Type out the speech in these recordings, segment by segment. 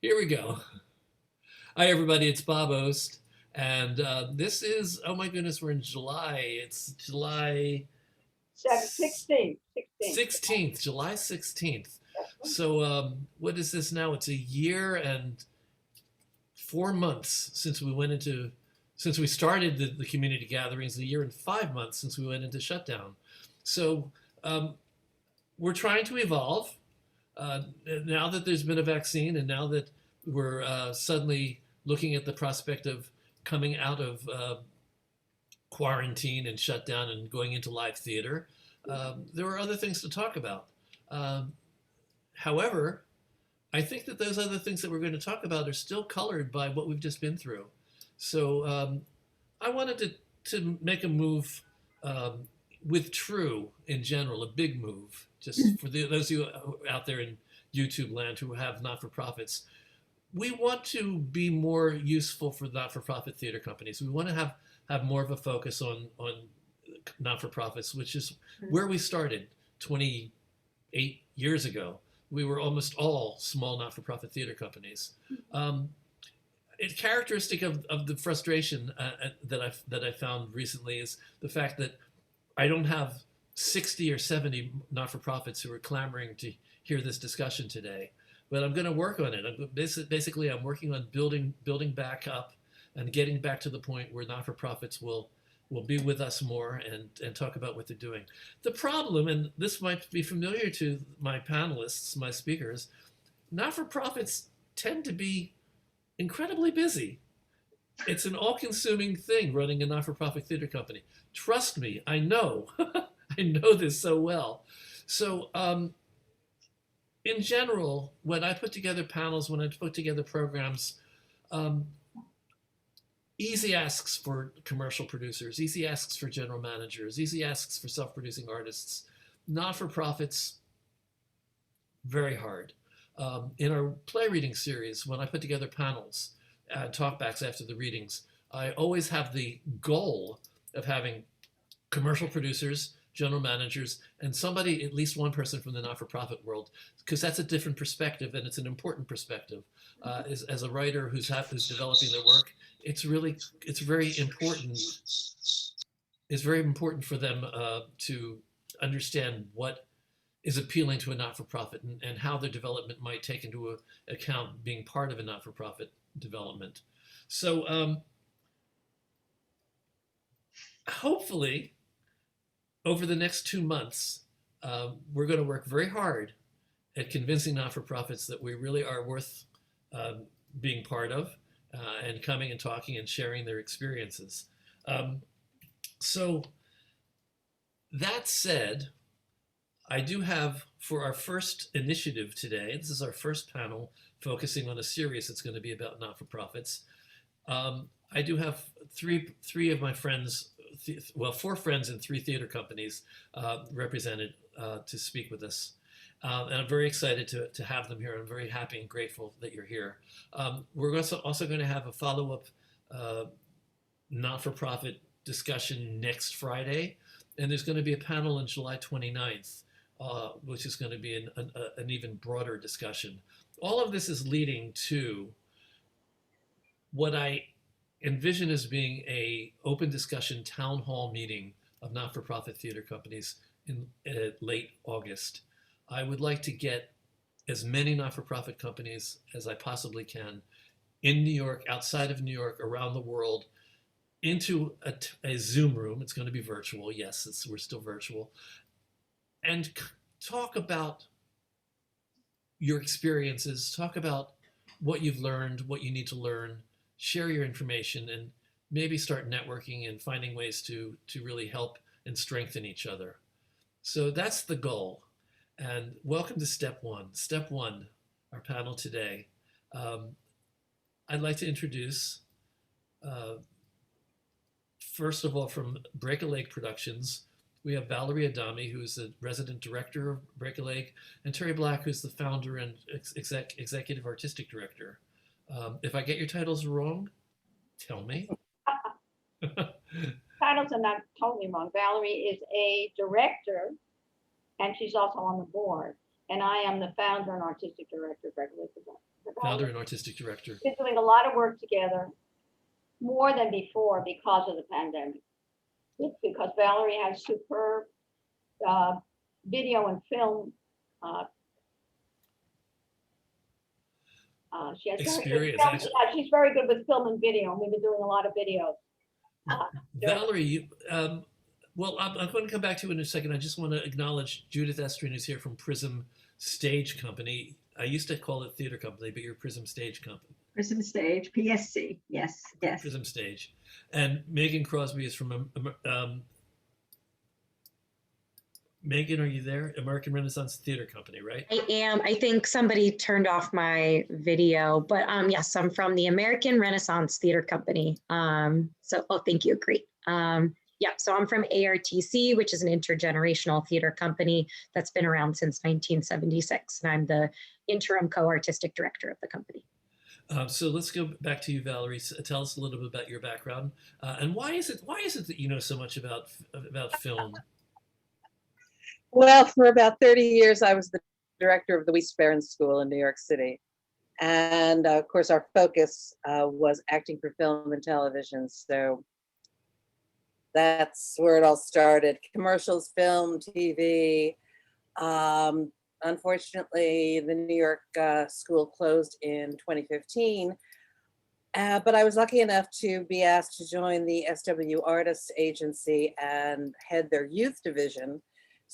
Here we go. Hi, everybody. It's Bob Ost. And this is, oh my goodness, we're in July. It's July 16th. 16th, July 16th. So, what is this now? It's a year and 4 months since we started the community gatherings, a year and 5 months since we went into shutdown. So, we're trying to evolve. Now that there's been a vaccine and now that we're suddenly looking at the prospect of coming out of quarantine and shutdown and going into live theater, there are other things to talk about. However, I think that those other things that we're going to talk about are still colored by what we've just been through. So I wanted to make a move with TRU in general, a big move, just for those of you out there in YouTube land who have not-for-profits. We want to be more useful for not-for-profit theater companies. We want to have more of a focus on not-for-profits, which is where we started 28 years ago. We were almost all small not-for-profit theater companies. It's characteristic of the frustration that I found recently is the fact that I don't have 60 or 70 not-for-profits who are clamoring to hear this discussion today. But I'm going to work on it. Basically, I'm working on building back up and getting back to the point where not-for-profits will be with us more and talk about what they're doing. The problem, and this might be familiar to my panelists, my speakers, not-for-profits tend to be incredibly busy. It's an all-consuming thing running a not-for-profit theater company. Trust me, I know. I know this so well. So in general, when I put together panels, when I put together programs, easy asks for commercial producers, easy asks for general managers, easy asks for self-producing artists. Not-for-profits, very hard. In our play reading series, when I put together panels, talkbacks after the readings, I always have the goal of having commercial producers, general managers, and somebody, at least one person from the not-for-profit world, because that's a different perspective and it's an important perspective. As a writer who's developing their work, it's very important. It's very important for them to understand what is appealing to a not-for-profit and how their development might take into account being part of a not-for-profit development. So hopefully, over the next 2 months, we're going to work very hard at convincing not-for-profits that we really are worth being part of and coming and talking and sharing their experiences. So that said, I do have, for our first initiative today, this is our first panel focusing on a series that's going to be about not-for-profits. I do have three of my friends, well, 4 friends and 3 theater companies represented to speak with us. And I'm very excited to have them here. I'm very happy and grateful that you're here. We're also going to have a follow-up not-for-profit discussion next Friday. And there's going to be a panel on July 29th, which is going to be an even broader discussion. All of this is leading to what I envision as being a open discussion town hall meeting of not-for-profit theater companies in late August. I would like to get as many not-for-profit companies as I possibly can in New York, outside of New York, around the world, into a Zoom room. It's going to be virtual. Yes, we're still virtual. And talk about your experiences, talk about what you've learned, what you need to learn, share your information, and maybe start networking and finding ways to really help and strengthen each other. So that's the goal. And welcome to Step 1. Step 1, our panel today. I'd like to introduce, first of all, from Break a Leg Productions, we have Valerie Adami, who's the resident director of Break a Leg, and Teri Black, who's the founder and executive artistic director. If I get your titles wrong, tell me. Titles are not totally wrong. Valerie is a director, and she's also on the board. and I am the founder and artistic director of Brandwein. Founder and artistic director. We've been doing a lot of work together, more than before because of the pandemic. It's because Valerie has superb video and film. She has Experience. very good film, she's very good with film and video, and we've been doing a lot of videos. Valerie, well, I'm going to come back to you in a second. I just want to acknowledge Judith Estrine is here from Prism Stage Company. I used to call it theater company, but you're Prism Stage Company. Prism Stage, PSC, yes, yes. Prism Stage. And Meghan Crosby is from, Meghan, are you there? American Renaissance Theater Company, right? I am. I think somebody turned off my video, but yes, I'm from the American Renaissance Theater Company. Thank you, great. So I'm from Artc, which is an intergenerational theater company that's been around since 1976, and I'm the interim co-artistic director of the company. So let's go back to you, Valerie. Tell us a little bit about your background, and why is it that you know so much about film? Well, for about 30 years, I was the director of the Weiss Barron School in New York City. And of course, our focus was acting for film and television. So that's where it all started. Commercials, film, TV. Unfortunately, the New York school closed in 2015. But I was lucky enough to be asked to join the SW Artists Agency and head their youth division.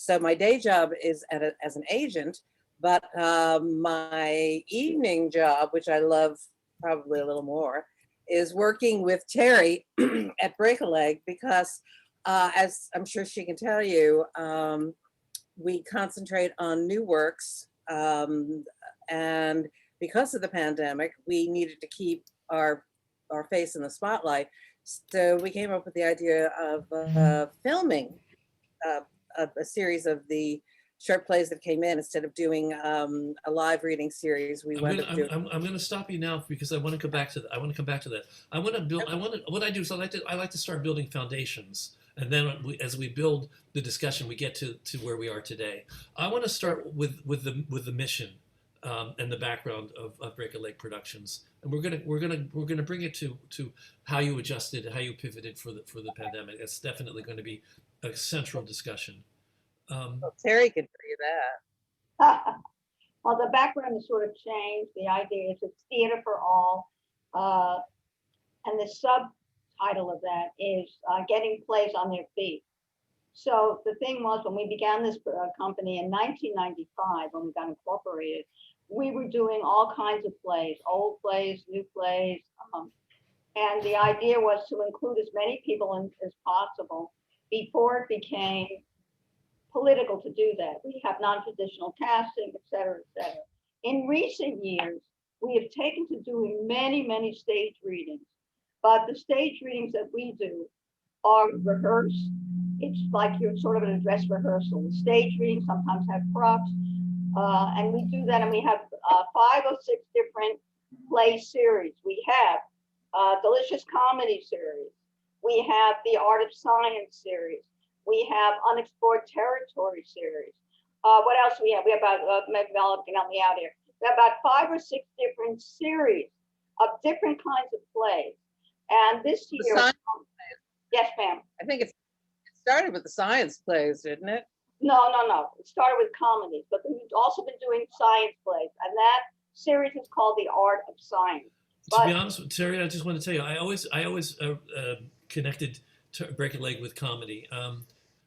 So my day job is as an agent, but my evening job, which I love probably a little more, is working with Teri at Break a Leg, because as I'm sure she can tell you, we concentrate on new works, and because of the pandemic, we needed to keep our face in the spotlight. So we came up with the idea of filming a series of the short plays that came in instead of doing a live reading series. I'm going to stop you now because I want to come back to that. I want to build. What I do is I like to start building foundations, and then as we build the discussion, we get to where we are today. I want to start with the mission and the background of Break a Leg Productions, and we're gonna bring it to how you adjusted, how you pivoted for the pandemic. That's definitely going to be a central discussion. Well, Teri can tell you that. Well, the background has sort of changed. The idea is it's theater for all. And the subtitle of that is getting plays on their feet. So the thing was, when we began this company in 1995, when we got incorporated, we were doing all kinds of plays, old plays, new plays. And the idea was to include as many people as possible before it became political to do that. We have non-traditional casting, et cetera, et cetera. In recent years, we have taken to doing many, many stage readings, but the stage readings that we do are rehearsed. It's like you're sort of in a dress rehearsal. The stage readings sometimes have props, and we do that, and we have 5 or 6 different play series. We have Delicious Comedy series. We have the Art of Science series. We have Unexplored Territory series. What else do we have? We have about, Meghan can help me out here. We have about 5 or 6 different series of different kinds of plays. And this year, yes, ma'am. I think it started with the science plays, didn't it? No. It started with comedies, but we've also been doing science plays, and that series is called The Art of Science. To be honest, Teri, I just want to tell you, I always connected Break a Leg with comedy.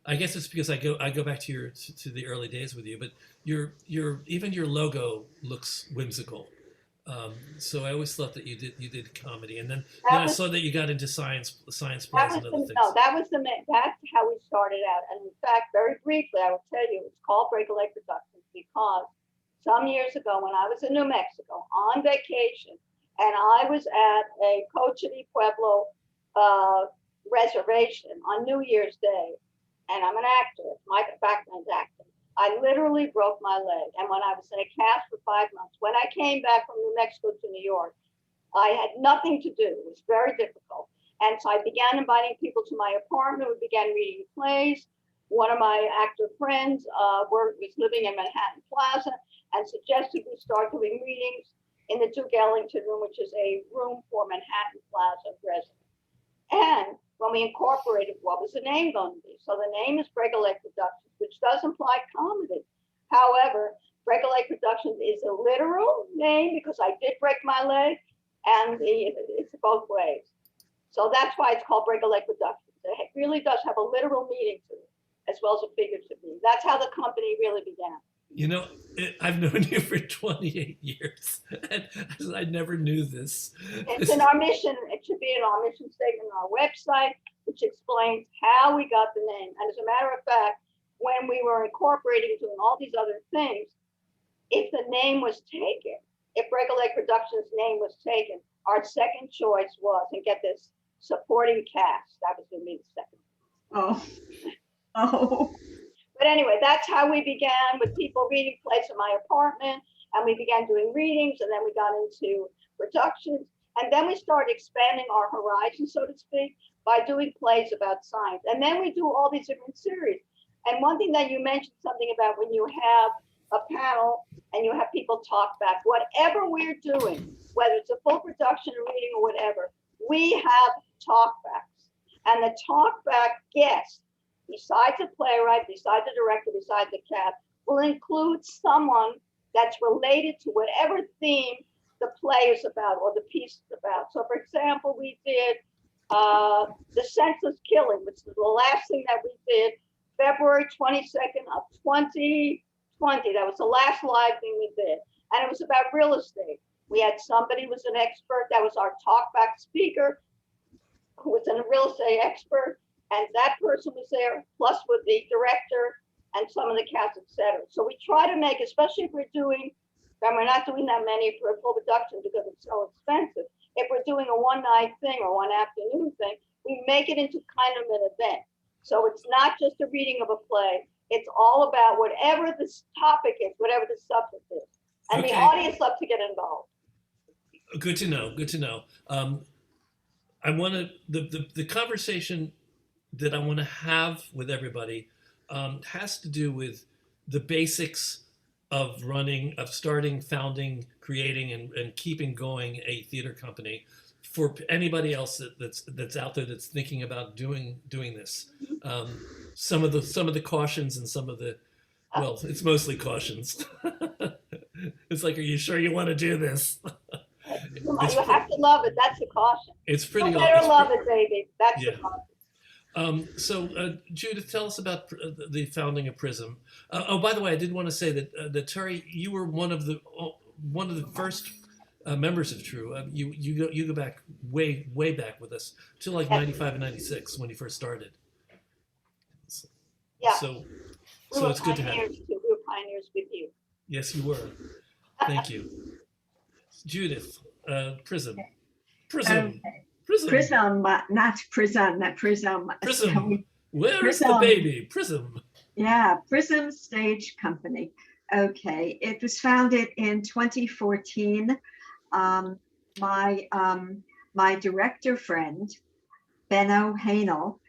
I guess it's because I go back to the early days with you, but even your logo looks whimsical. So I always thought that you did comedy, and then I saw that you got into science plays and other things. No, that's how we started out. And in fact, very briefly, I will tell you, it's called Break a Leg Productions because some years ago, when I was in New Mexico on vacation, and I was at a Cocha de Pueblo reservation on New Year's Day, and I'm an actor. My background's acting. I literally broke my leg. And when I was in a cast for 5 months, when I came back from New Mexico to New York, I had nothing to do. It was very difficult. And so I began inviting people to my apartment. We began reading plays. one of my actor friends was living in Manhattan Plaza and suggested we start doing readings in the Duke Ellington room, which is a room for Manhattan Plaza residents. And when we incorporated, what was the name going to be? So the name is Break a Leg Productions, which does imply comedy. However, Break a Leg Productions is a literal name because I did break my leg, and it's both ways. So that's why it's called Break a Leg Productions. It really does have a literal meaning to it, as well as a figurative meaning. That's how the company really began. You know, I've known you for 28 years, and I never knew this. It's in our mission. It should be in our mission statement on our website, which explains how we got the name. And as a matter of fact, when we were incorporating, doing all these other things, if the name was taken, if Break a Leg Productions' name was taken, our second choice was, and get this, supporting cast. That was going to be the second. Oh. But anyway, that's how we began, with people reading plays in my apartment, and we began doing readings, and then we got into productions, and then we started expanding our horizon, so to speak, by doing plays about science. And then we do all these different series. And one thing that you mentioned something about, when you have a panel and you have people talk back, whatever we're doing, whether it's a full production or reading or whatever, we have talkbacks. And the talkback guest, besides the playwright, besides the director, besides the cast, will include someone that's related to whatever theme the play is about or the piece is about. So for example, we did The Senseless Killing, which is the last thing that we did, February 22nd of 2020. That was the last live thing we did. And it was about real estate. We had somebody who was an expert, that was our talkback speaker, who was a real estate expert. And that person was there, plus with the director and some of the cast, etc. So we try to make, especially if we're doing, and we're not doing that many for a full production because it's so expensive. If we're doing a one-night thing or one afternoon thing, we make it into kind of an event. So it's not just a reading of a play. It's all about whatever this topic is, whatever the subject is. And Okay. the audience loves to get involved. Good to know. Good to know. I want to the conversation that I want to have with everybody has to do with the basics of running, of starting, founding, creating, and keeping going a theater company. For anybody else that's out there that's thinking about doing this, some of the cautions and some of the, well, it's mostly cautions. It's like, are you sure you want to do this? You have to love it. That's the caution. It's pretty. You better love it, baby. That's the caution. So Judith, tell us about the founding of Prism. Oh, by the way, I did want to say that Teri, you were one of the first members of TRU. You go back way back with us to like 95 and 96 when you first started. Yeah. So it's good to have you. We were pioneers with you. Yes, you were. Thank you, Judith. Prism. Okay. Prism. Prism, not Prism, not Prism. Prism. Where is Prism. the baby? Prism. Yeah, Prism Stage Company. Okay, it was founded in 2014. My director friend, Benno Hanel,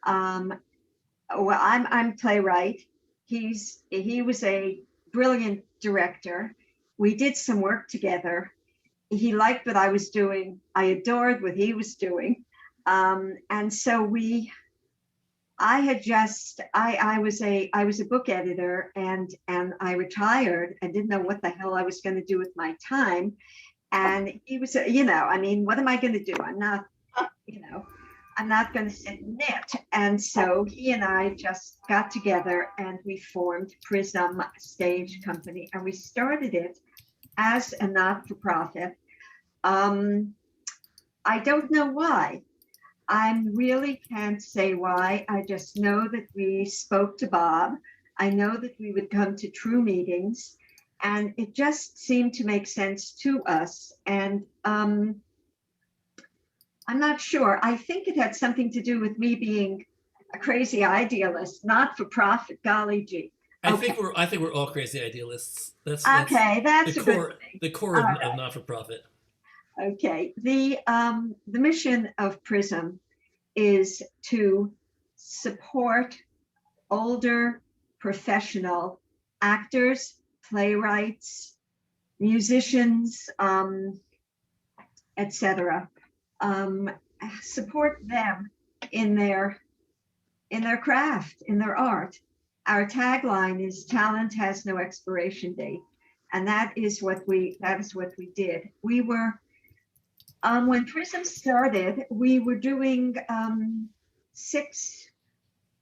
well, I'm playwright. He was a brilliant director. We did some work together. He liked what I was doing. I adored what he was doing. And so I was a book editor and I retired. I didn't know what the hell I was going to do with my time. And he was, I mean, what am I going to do? I'm not going to sit and knit. And so he and I just got together and we formed Prism Stage Company, and we started it as a not-for-profit. I don't know why. I really can't say why. I just know that we spoke to Bob. I know that we would come to TRU meetings, and it just seemed to make sense to us. And I'm not sure. I think it had something to do with me being a crazy idealist, not for profit. Golly gee. Okay. I think we're all crazy idealists. That's the core of not for profit. Okay. The mission of Prism is to support older professional actors, playwrights, musicians, etc. Support them in their craft, in their art. Our tagline is "Talent has no expiration date," and that is what we did. We were when Prism started, we were doing six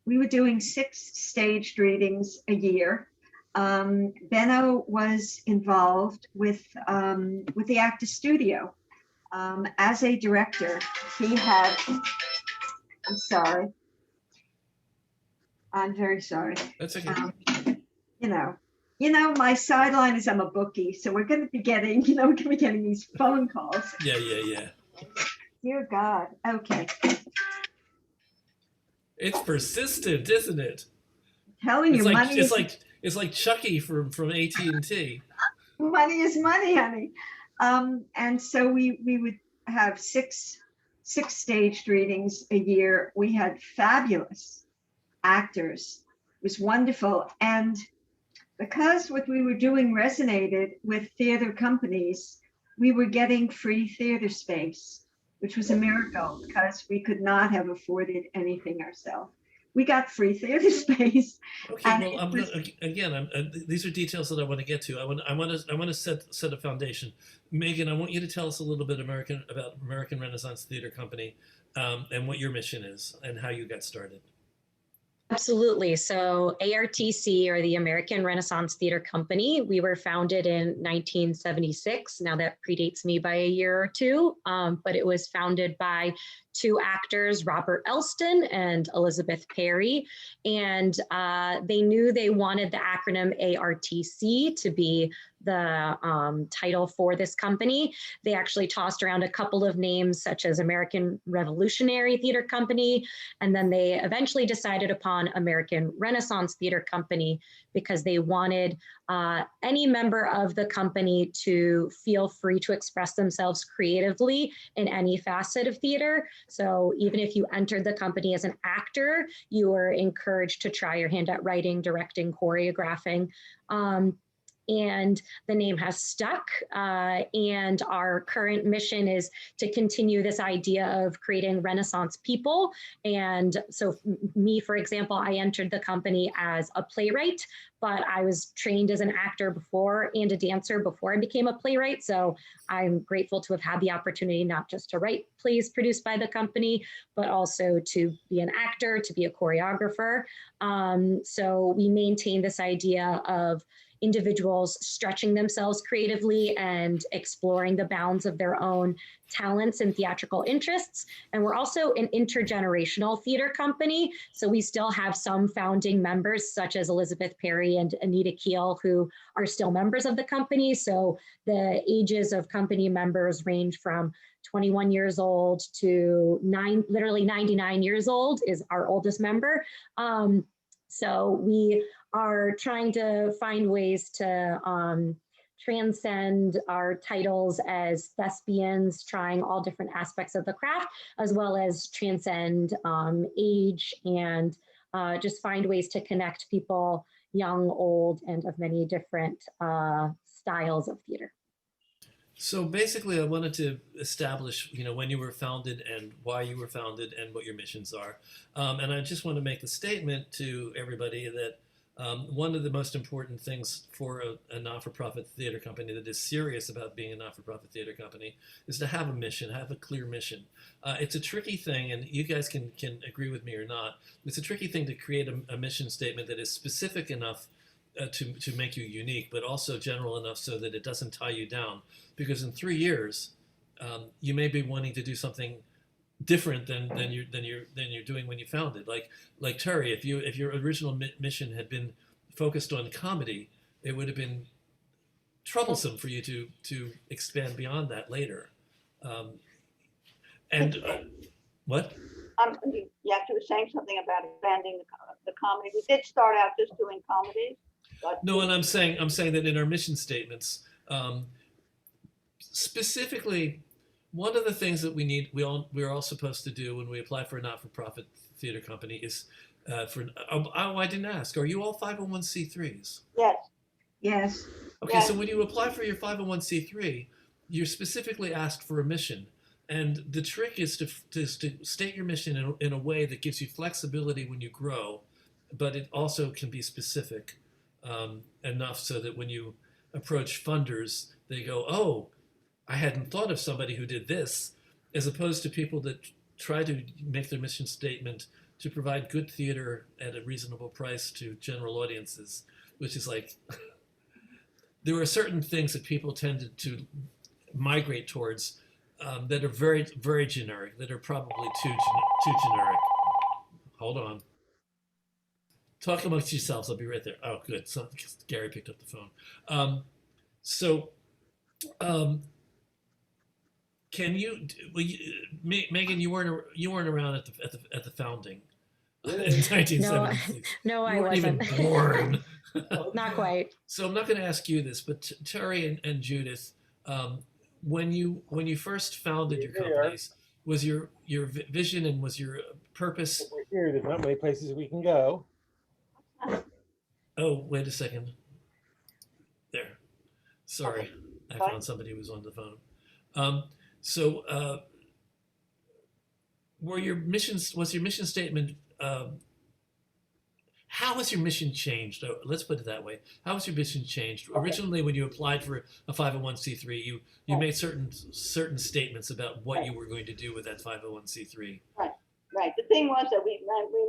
staged readings a year. Benno was involved with the Actor Studio as a director. He had. I'm sorry. I'm very sorry. That's okay. You know, my sideline is I'm a bookie, so we're going to be getting, these phone calls. Yeah. Dear God. Okay. It's persistent, isn't it? Telling you, money it's like Chucky from AT&T. Money is money, honey. And so we would have six staged readings a year. We had fabulous actors. It was wonderful. And because what we were doing resonated with theater companies, we were getting free theater space, which was a miracle because we could not have afforded anything ourselves. We got free theater space. Okay, well, these are details that I want to get to. I want to set a foundation. Meghan, I want you to tell us a little bit about American Renaissance Theater Company and what your mission is and how you got started. Absolutely. So ARTC, or the American Renaissance Theater Company, we were founded in 1976. Now that predates me by a year or two, but it was founded by two actors, Robert Elston and Elizabeth Perry. And they knew they wanted the acronym ARTC to be the title for this company. They actually tossed around a couple of names such as American Revolutionary Theater Company, and then they eventually decided upon American Renaissance Theater Company because they wanted any member of the company to feel free to express themselves creatively in any facet of theater. So even if you entered the company as an actor, you were encouraged to try your hand at writing, directing, choreographing. And the name has stuck. And our current mission is to continue this idea of creating Renaissance people. And so me, for example, I entered the company as a playwright, but I was trained as an actor before and a dancer before I became a playwright. So I'm grateful to have had the opportunity not just to write plays produced by the company, but also to be an actor, to be a choreographer. So we maintain this idea of individuals stretching themselves creatively and exploring the bounds of their own talents and theatrical interests. And we're also an intergenerational theater company. So we still have some founding members such as Elizabeth Perry and Anita Keel, who are still members of the company. So the ages of company members range from 21 years old to literally 99 years old is our oldest member. So we are trying to find ways to transcend our titles as thespians, trying all different aspects of the craft, as well as transcend age and just find ways to connect people, young, old, and of many different styles of theater. So basically, I wanted to establish, when you were founded and why you were founded and what your missions are. And I just want to make the statement to everybody that one of the most important things for a not-for-profit theater company that is serious about being a not-for-profit theater company is to have a mission, have a clear mission. It's a tricky thing, and you guys can agree with me or not. It's a tricky thing to create a mission statement that is specific enough to make you unique, but also general enough so that it doesn't tie you down. Because in 3 years, you may be wanting to do something different than you're doing when you founded. Like Teri, if your original mission had been focused on comedy, it would have been troublesome for you to expand beyond that later. What? You actually were saying something about expanding the comedy. We did start out just doing comedies. No, and I'm saying that in our mission statements, specifically, one of the things that we're all supposed to do when we apply for a not-for-profit theater company is I didn't ask. Are you all 501c3s? Yes, Yes. Okay, Yes. so when you apply for your 501c3, you're specifically asked for a mission. And the trick is to state your mission in a way that gives you flexibility when you grow, but it also can be specific enough so that when you approach funders, they go, oh, I hadn't thought of somebody who did this, as opposed to people that try to make their mission statement to provide good theater at a reasonable price to general audiences, which is like, there are certain things that people tend to migrate towards that are very, very generic, that are probably too generic. Hold on. Talk amongst yourselves. I'll be right there. Oh, good. So Gary picked up the phone. Can you, Meghan? You weren't around at the founding in 1976. No, I you weren't wasn't. even born. Not quite. So I'm not going to ask you this, but Teri and Judith, when you first founded your companies, was your vision and was your purpose? We're here. There's not many places we can go. Oh, wait a second. There. Sorry, I found somebody who was on the phone. Was your mission statement? How has your mission changed? Oh, let's put it that way. How has your mission changed? Okay. Originally, when you applied for a 501c3, you made certain statements about what you were going to do with that 501c3. Right. The thing was that we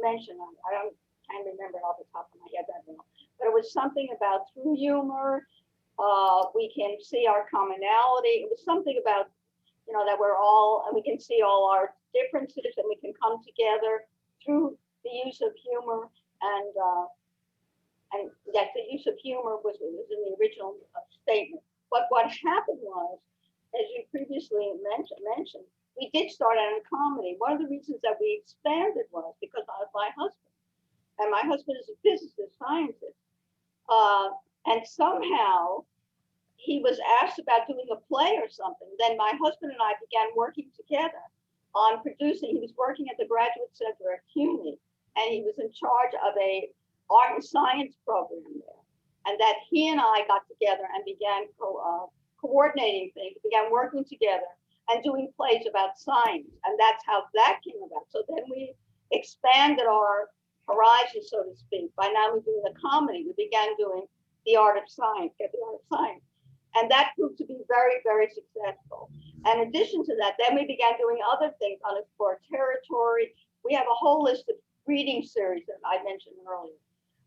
mentioned, I can't remember off the top of my head that well, but it was something about through humor, we can see our commonality. It was something about, that we're all, and we can see all our differences and we can come together through the use of humor. And yes, the use of humor was in the original statement. But what happened was, as you previously mentioned, we did start out in comedy. One of the reasons that we expanded was because of my husband. And my husband is a physicist, scientist. And somehow he was asked about doing a play or something. Then my husband and I began working together on producing. He was working at the Graduate Center at CUNY, and he was in charge of a art and science program there. And that he and I got together and began coordinating things, began working together and doing plays about science. And that's how that came about. So then we expanded our horizon, so to speak. By now we're doing the comedy. We began doing the art of science, And that proved to be very, very successful. And in addition to that, then we began doing other things on Explore Territory. We have a whole list of reading series that I mentioned earlier.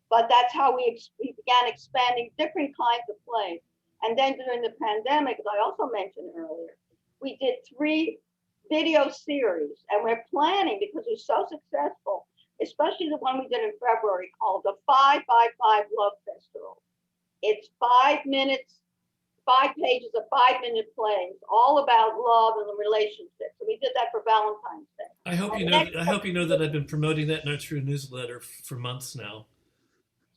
But that's how we began expanding different kinds of plays. And then during the pandemic, as I also mentioned earlier, we did 3 video series. And we're planning, because it was so successful, especially the one we did in February called the 5x5 Love Festival. It's 5 minutes, 5 pages of 5-minute plays, all about love and the relationships. So we did that for Valentine's Day. I hope you know that I've been promoting that in our TRU newsletter for months now.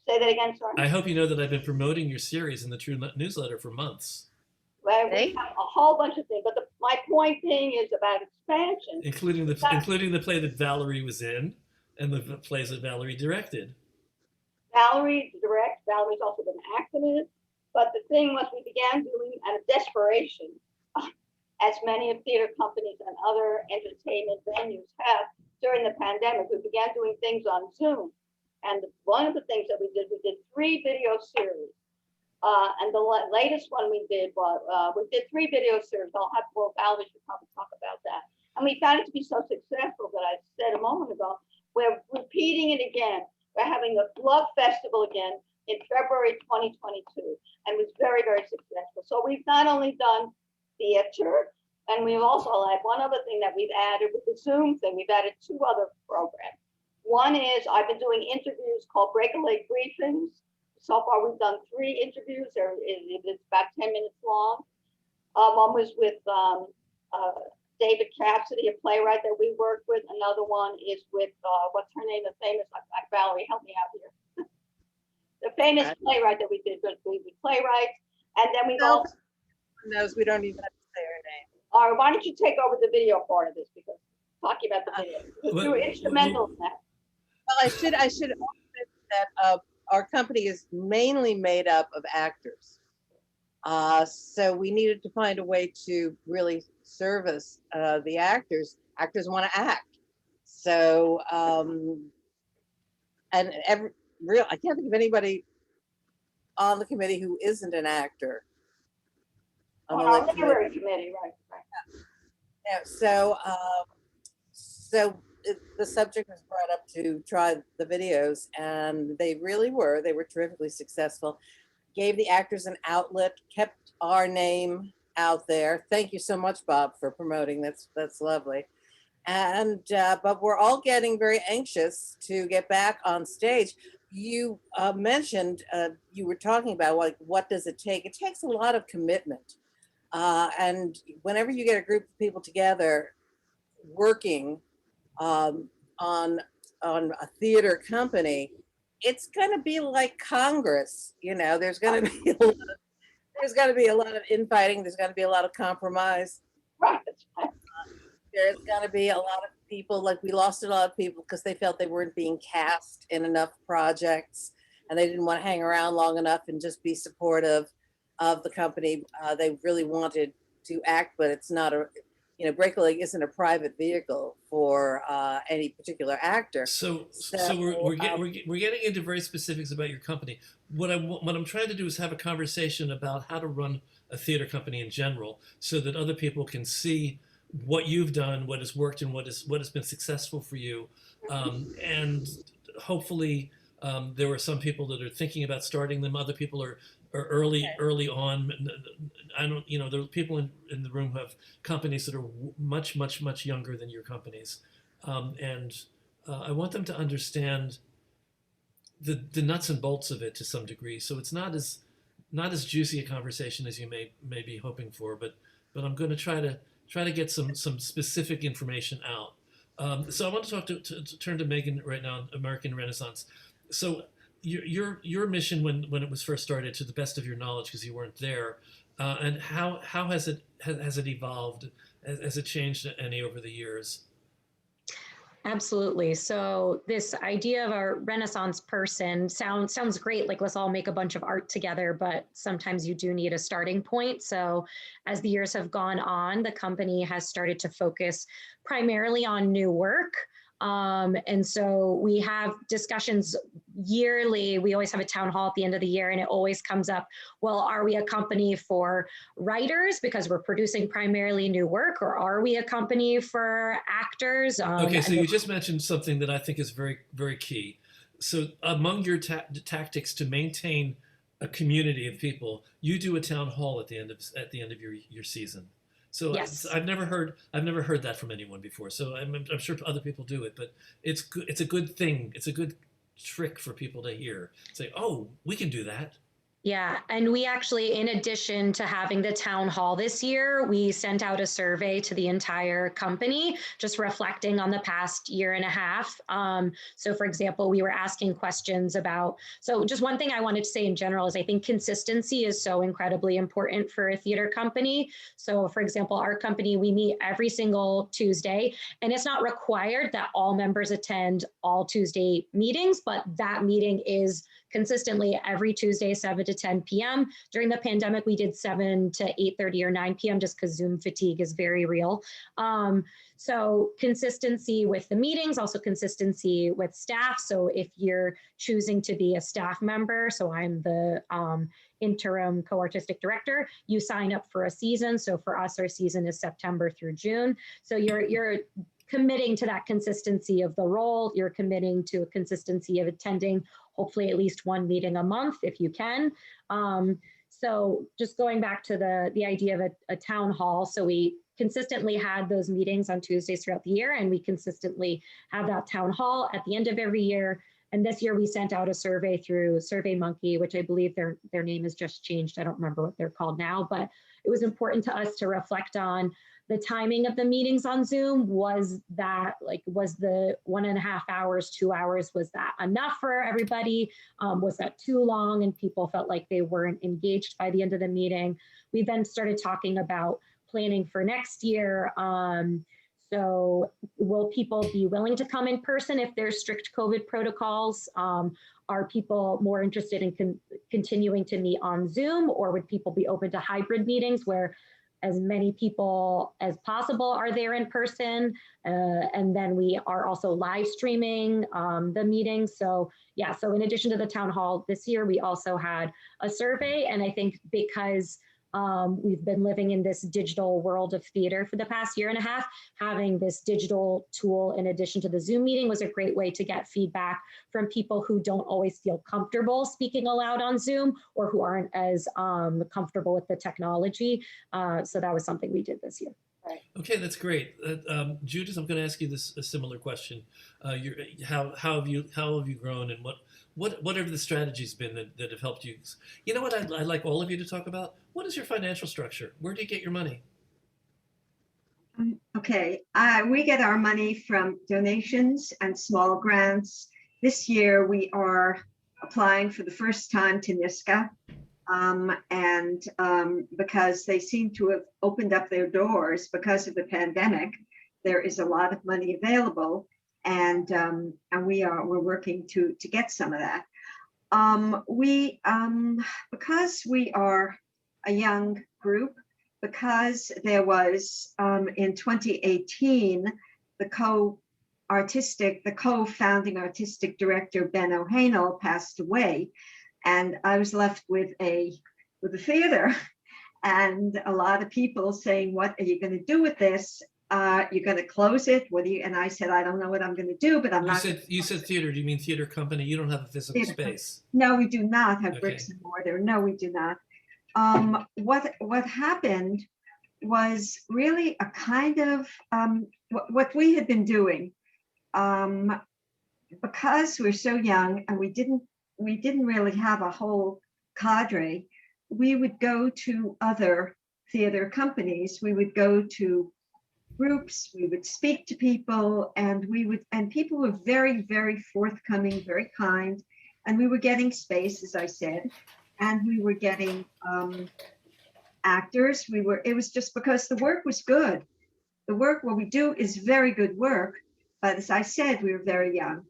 Say that again, sorry. I hope you know that I've been promoting your series in the TRU newsletter for months. Well, we have a whole bunch of things, but my point being is about expansion, including the play that Valerie was in and the plays that Valerie directed. Valerie directs. Valerie's also been active in it. But the thing was, we began doing out of desperation, as many of theater companies and other entertainment venues have during the pandemic. We began doing things on Zoom. And one of the things that we did 3 video series. And the latest one we did was, we did 3 video series. Valerie should probably talk about that. And we found it to be so successful that I said a moment ago, we're repeating it again. We're having a Love Festival again in February 2022, and was very, very successful. So we've not only done theater, and we've also had one other thing that we've added with the Zoom thing. We've added 2 other programs. One is I've been doing interviews called breakaway briefings. So far, we've done 3 interviews. It's about 10 minutes long. One was with David Cassidy, a playwright that we worked with. Another one is with, what's her name, the famous, Valerie, help me out here. The famous playwright that we did with playwrights. And then we've also knows we don't even have to say her name. All right, why don't you take over the video part of this, because talking about the video, you were instrumental in that. I should also mention that our company is mainly made up of actors. So we needed to find a way to really service the actors. Actors want to act. So, and I can't think of anybody on the committee who isn't an actor. On the lit committee. Literary committee, right. Yeah, so the subject was brought up to try the videos, and they were terrifically successful. Gave the actors an outlet, kept our name out there. Thank you so much, Bob, for promoting. That's lovely. And but we're all getting very anxious to get back on stage. You mentioned you were talking about like what does it take? It takes a lot of commitment. And whenever you get a group of people together working on a theater company, it's going to be like Congress. You know, there's going to be a lot of infighting. There's going to be a lot of compromise. Right. There's going to be a lot of people, like we lost a lot of people because they felt they weren't being cast in enough projects, and they didn't want to hang around long enough and just be supportive of the company. They really wanted to act, but it's not Break a Leg isn't a private vehicle for any particular actor. So we're getting into very specifics about your company. What I'm trying to do is have a conversation about how to run a theater company in general, so that other people can see what you've done, what has worked, and what has been successful for you, and hopefully there are some people that are thinking about starting them. Other people are early on. There are people in the room who have companies that are much younger than your companies, and I want them to understand the nuts and bolts of it to some degree. So it's not as juicy a conversation as you may be hoping for, but I'm going to try to get some specific information out. So I want to turn to Meghan right now, American Renaissance. So your mission when it was first started, to the best of your knowledge, because you weren't there, and how has it evolved? Has it changed any over the years? Absolutely. So this idea of a Renaissance person sounds great. Like, let's all make a bunch of art together, but sometimes you do need a starting point. So as the years have gone on, the company has started to focus primarily on new work. And so we have discussions yearly. We always have a town hall at the end of the year, and it always comes up, well, are we a company for writers because we're producing primarily new work, or are we a company for actors? Okay, so you just mentioned something that I think is very, very key. So among your tactics to maintain a community of people, you do a town hall at the end of your season. So yes. I've never heard that from anyone before. So I'm sure other people do it, but it's good. It's a good thing. It's a good trick for people to hear. Say, oh, we can do that. Yeah, and we actually, in addition to having the town hall this year, we sent out a survey to the entire company, just reflecting on the past year and a half. So for example, we were asking questions about, so just one thing I wanted to say in general is I think consistency is so incredibly important for a theater company. So for example, our company, we meet every single Tuesday, and it's not required that all members attend all Tuesday meetings, but that meeting is consistently every Tuesday, 7 to 10 p.m. During the pandemic, we did 7 to 8:30 or 9 p.m. just because Zoom fatigue is very real. So consistency with the meetings, also consistency with staff. So if you're choosing to be a staff member, so I'm the interim co-artistic director, you sign up for a season. So for us, our season is September through June. So you're committing to that consistency of the role. You're committing to a consistency of attending hopefully at least one meeting a month if you can. So just going back to the idea of a town hall. So we consistently had those meetings on Tuesdays throughout the year, and we consistently have that town hall at the end of every year. And this year we sent out a survey through SurveyMonkey, which I believe their name has just changed. I don't remember what they're called now, but it was important to us to reflect on the timing of the meetings on Zoom. Was the 1.5 hours, 2 hours, was that enough for everybody? Was that too long and people felt like they weren't engaged by the end of the meeting? We then started talking about planning for next year. So will people be willing to come in person if there's strict COVID protocols? Are people more interested in continuing to meet on Zoom, or would people be open to hybrid meetings where as many people as possible are there in person? And then we are also live streaming the meetings. So yeah, so in addition to the town hall this year, we also had a survey. And I think because we've been living in this digital world of theater for the past year and a half, having this digital tool in addition to the Zoom meeting was a great way to get feedback from people who don't always feel comfortable speaking aloud on Zoom or who aren't as comfortable with the technology. So that was something we did this year. Okay, that's great. Judith, I'm going to ask you a similar question. How have you grown, and what have the strategies been that have helped you? You know what I'd like all of you to talk about? What is your financial structure? Where do you get your money? Okay, we get our money from donations and small grants. This year we are applying for the first time to NISCA. Because they seem to have opened up their doors because of the pandemic, there is a lot of money available, and we're working to get some of that. Because we are a young group, because there was in 2018 the co-founding artistic director Ben O'Hanel passed away. And I was left with a theater, and a lot of people saying, "What are you going to do with this? You're going to close it? What do you?" And I said, "I don't know what I'm going to do, but I'm not." You said theater. Do you mean theater company? You don't have a physical space. No, we do not have bricks and mortar. No, we do not. What happened was really a kind of what we had been doing, because we're so young and we didn't really have a whole cadre. We would go to other theater companies, we would go to groups, we would speak to people, and people were very, very forthcoming, very kind. And we were getting space, as I said, and we were getting actors. It was just because the work was good. The work, what we do is very good work, but as I said, we were very young.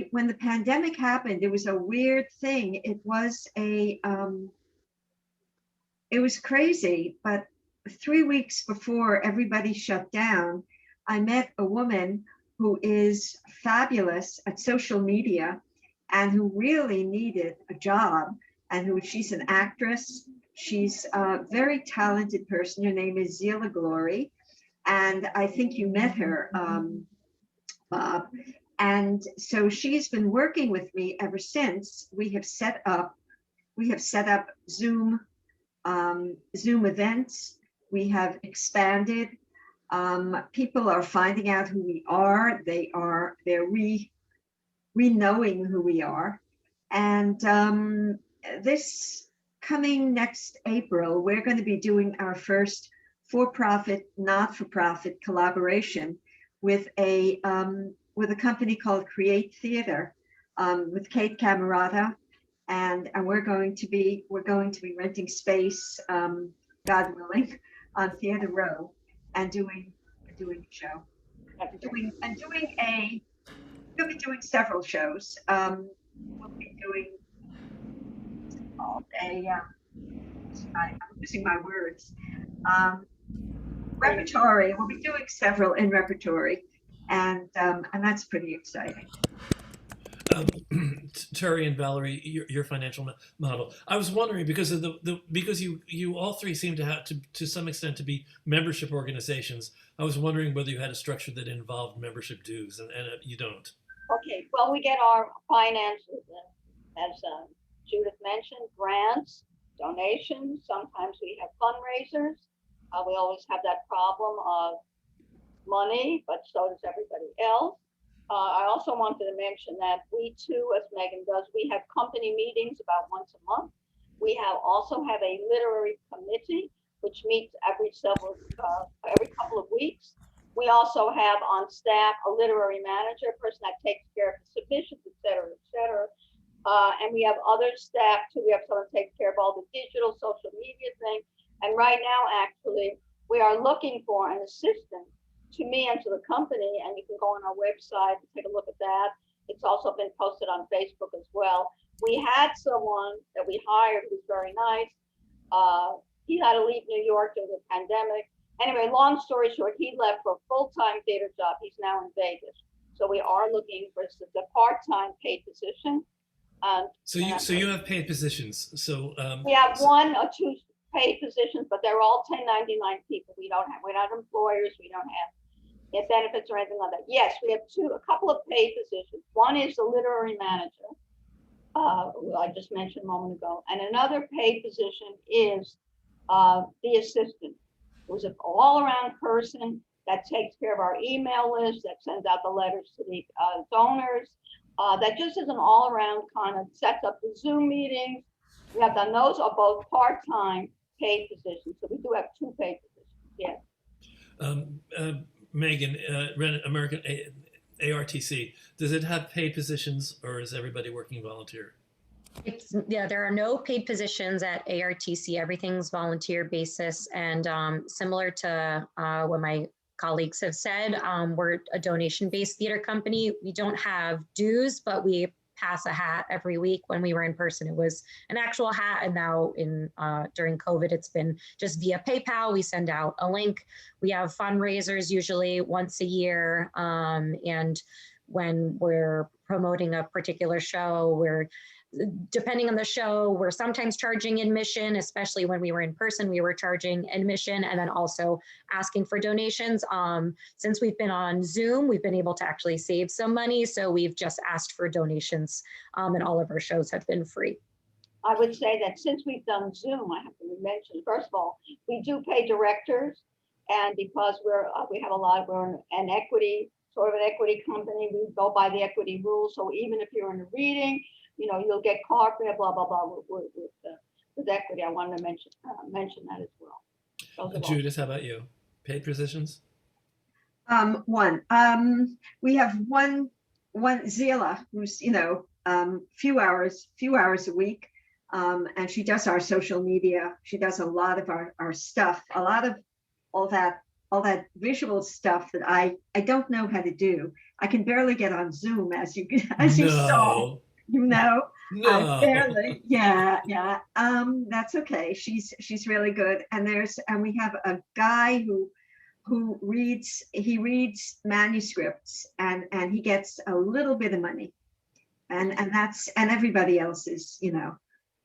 When the pandemic happened, it was a weird thing. It was crazy, but 3 weeks before everybody shut down, I met a woman who is fabulous at social media and who really needed a job, and she's an actress. She's a very talented person. Her name is Zila Glory, and I think you met her, Bob. And so she's been working with me ever since. We have set up Zoom events. We have expanded. People are finding out who we are. They're re-knowing who we are. And this coming next April, we're going to be doing our first for-profit, not-for-profit collaboration with a company called Create Theater, with Kate Camerata, and we're going to be renting space, God willing, on Theater Row, and doing a show, we'll be doing several shows. We'll be doing I'm losing my words. Repertory. We'll be doing several in repertory. And that's pretty exciting. Teri and Valerie, your financial model. I was wondering, because of because you all three seem to have to some extent to be membership organizations. I was wondering whether you had a structure that involved membership dues, and you don't. Okay, well, we get our finances, as Judith mentioned, grants, donations. Sometimes we have fundraisers. We always have that problem of money, but so does everybody else. I also wanted to mention that we too, as Meghan does, we have company meetings about once a month. We also have a literary committee, which meets every couple of weeks. We also have on staff a literary manager, a person that takes care of the submissions, et cetera, et cetera. And we have other staff too. We have someone who takes care of all the digital social media thing. And right now, actually, we are looking for an assistant to me and to the company, and you can go on our website and take a look at that. It's also been posted on Facebook as well. We had someone that we hired who's very nice. He had to leave New York due to the pandemic. Anyway, long story short, he left for a full-time theater job. He's now in Vegas. So we are looking for a part-time paid position. So you have paid positions. So we have one or two paid positions, but they're all 1099 people. We're not employers. We don't have benefits or anything like that. Yes, we have a couple of paid positions. One is the literary manager, who I just mentioned a moment ago, and another paid position is the assistant, who's an all-around person that takes care of our email list, that sends out the letters to the donors, that just is an all-around kind of sets up the Zoom meetings. We have done those are both part-time paid positions. So we do have two paid positions, yes. Meghan, American ARTC, does it have paid positions or is everybody working volunteer? There are no paid positions at ARTC. Everything's volunteer basis, and similar to what my colleagues have said, we're a donation-based theater company. We don't have dues, but we pass a hat every week. When we were in person, it was an actual hat, and now during COVID, it's been just via PayPal. We send out a link. We have fundraisers usually once a year, and when we're promoting a particular show, depending on the show, we're sometimes charging admission, especially when we were in person, we were charging admission and then also asking for donations. Since we've been on Zoom, we've been able to actually save some money. So we've just asked for donations, and all of our shows have been free. I would say that since we've done Zoom, I have to mention, first of all, we do pay directors, and because we're an equity, sort of an equity company, we go by the equity rules. So even if you're in a reading, you'll get carpet, blah, blah, blah, with equity. I wanted to mention that as well. Judith, how about you? Paid positions? One. We have one Zila who's, few hours a week. And she does our social media. She does a lot of our stuff, a lot of all that visual stuff that I don't know how to do. I can barely get on Zoom as you saw. No. Barely. Yeah. That's okay. She's really good. And we have a guy who reads manuscripts and he gets a little bit of money. And everybody else is,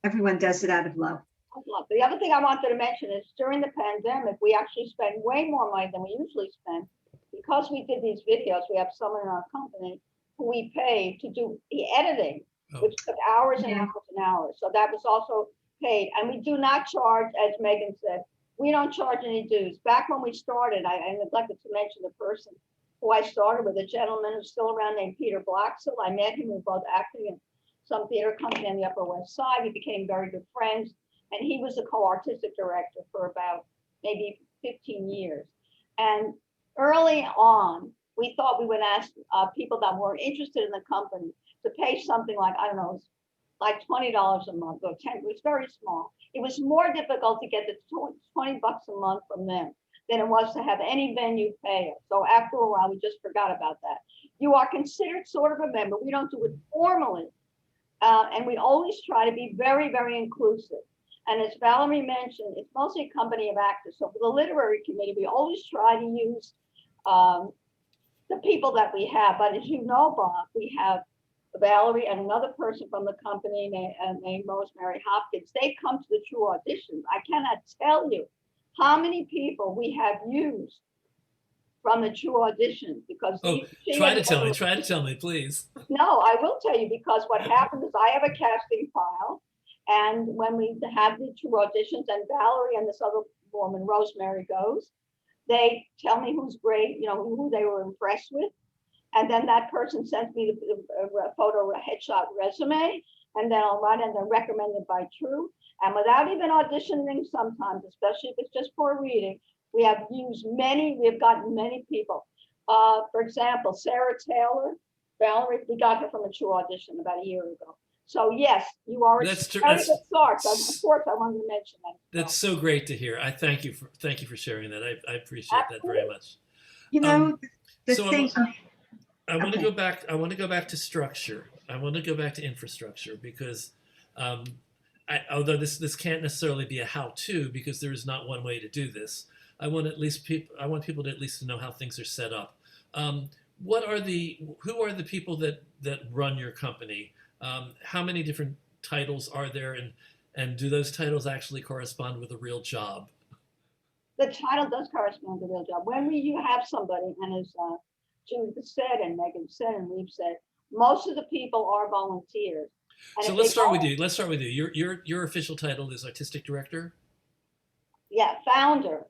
everyone does it out of love. The other thing I wanted to mention is during the pandemic, we actually spent way more money than we usually spend. Because we did these videos, we have someone in our company who we pay to do the editing, which took hours and hours and hours. So that was also paid. And we do not charge, as Meghan said, we don't charge any dues. Back when we started, I neglected to mention the person who I started with, a gentleman who's still around named Teri Black. So I met him. We were both acting in some theater company on the Upper West Side. We became very good friends. And he was the co-artistic director for about maybe 15 years. And early on, we thought we would ask people that weren't interested in the company to pay something like, I don't know, like $20 a month or 10, it was very small. It was more difficult to get the 20 bucks a month from them than it was to have any venue pay us. So after a while, we just forgot about that. You are considered sort of a member. We don't do it formally. And we always try to be very, very inclusive. And as Valerie mentioned, it's mostly a company of actors. So for the literary committee, we always try to use the people that we have. But as you know, Bob, we have Valerie and another person from the company named Rosemary Hopkins. They come to the TRU auditions. I cannot tell you how many people we have used from the TRU auditions because try to tell me, please. No, I will tell you, because what happened is I have a casting file. And when we have the TRU auditions and Valerie and this other woman, Rosemary, goes, they tell me who's great, who they were impressed with. And then that person sends me the photo headshot resume. And then I'll write and they're recommended by TRU. And without even auditioning sometimes, especially if it's just for a reading, we have gotten many people. For example, Sarah Taylor, Valerie, we got her from a TRU audition about a year ago. So yes, you are a That's true. very That's- good start. So of course, I wanted to mention that. That's so great to hear. I thank you for sharing that. I appreciate that very much. You know, the so thing. I want to Okay. go back. I want to go back to structure. I want to go back to infrastructure because, although this can't necessarily be a how-to because there is not one way to do this. I want people to at least know how things are set up. Who are the people that run your company? How many different titles are there, and do those titles actually correspond with a real job? The title does correspond to the real job. When you have somebody, and as Judith said, and Meghan said, and we've said, most of the people are volunteers. And So if let's they start with don't- you. Let's start with you. Your official title is artistic director. Yeah, founder.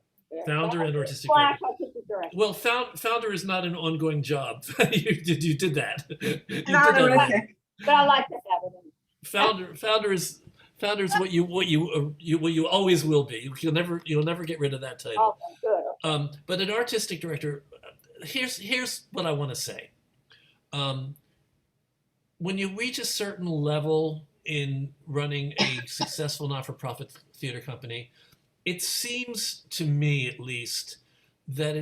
Founder and artistic Slash director. artistic director. Well, founder is not an ongoing job. you did that. You've Not done that. horrific. But I like to have it in. Founder is what you always will be. You'll never get rid of that title. Okay, good. But an artistic director, here's what I want to say. When you reach a certain level in running a successful not-for-profit theater company, it seems to me, at least, that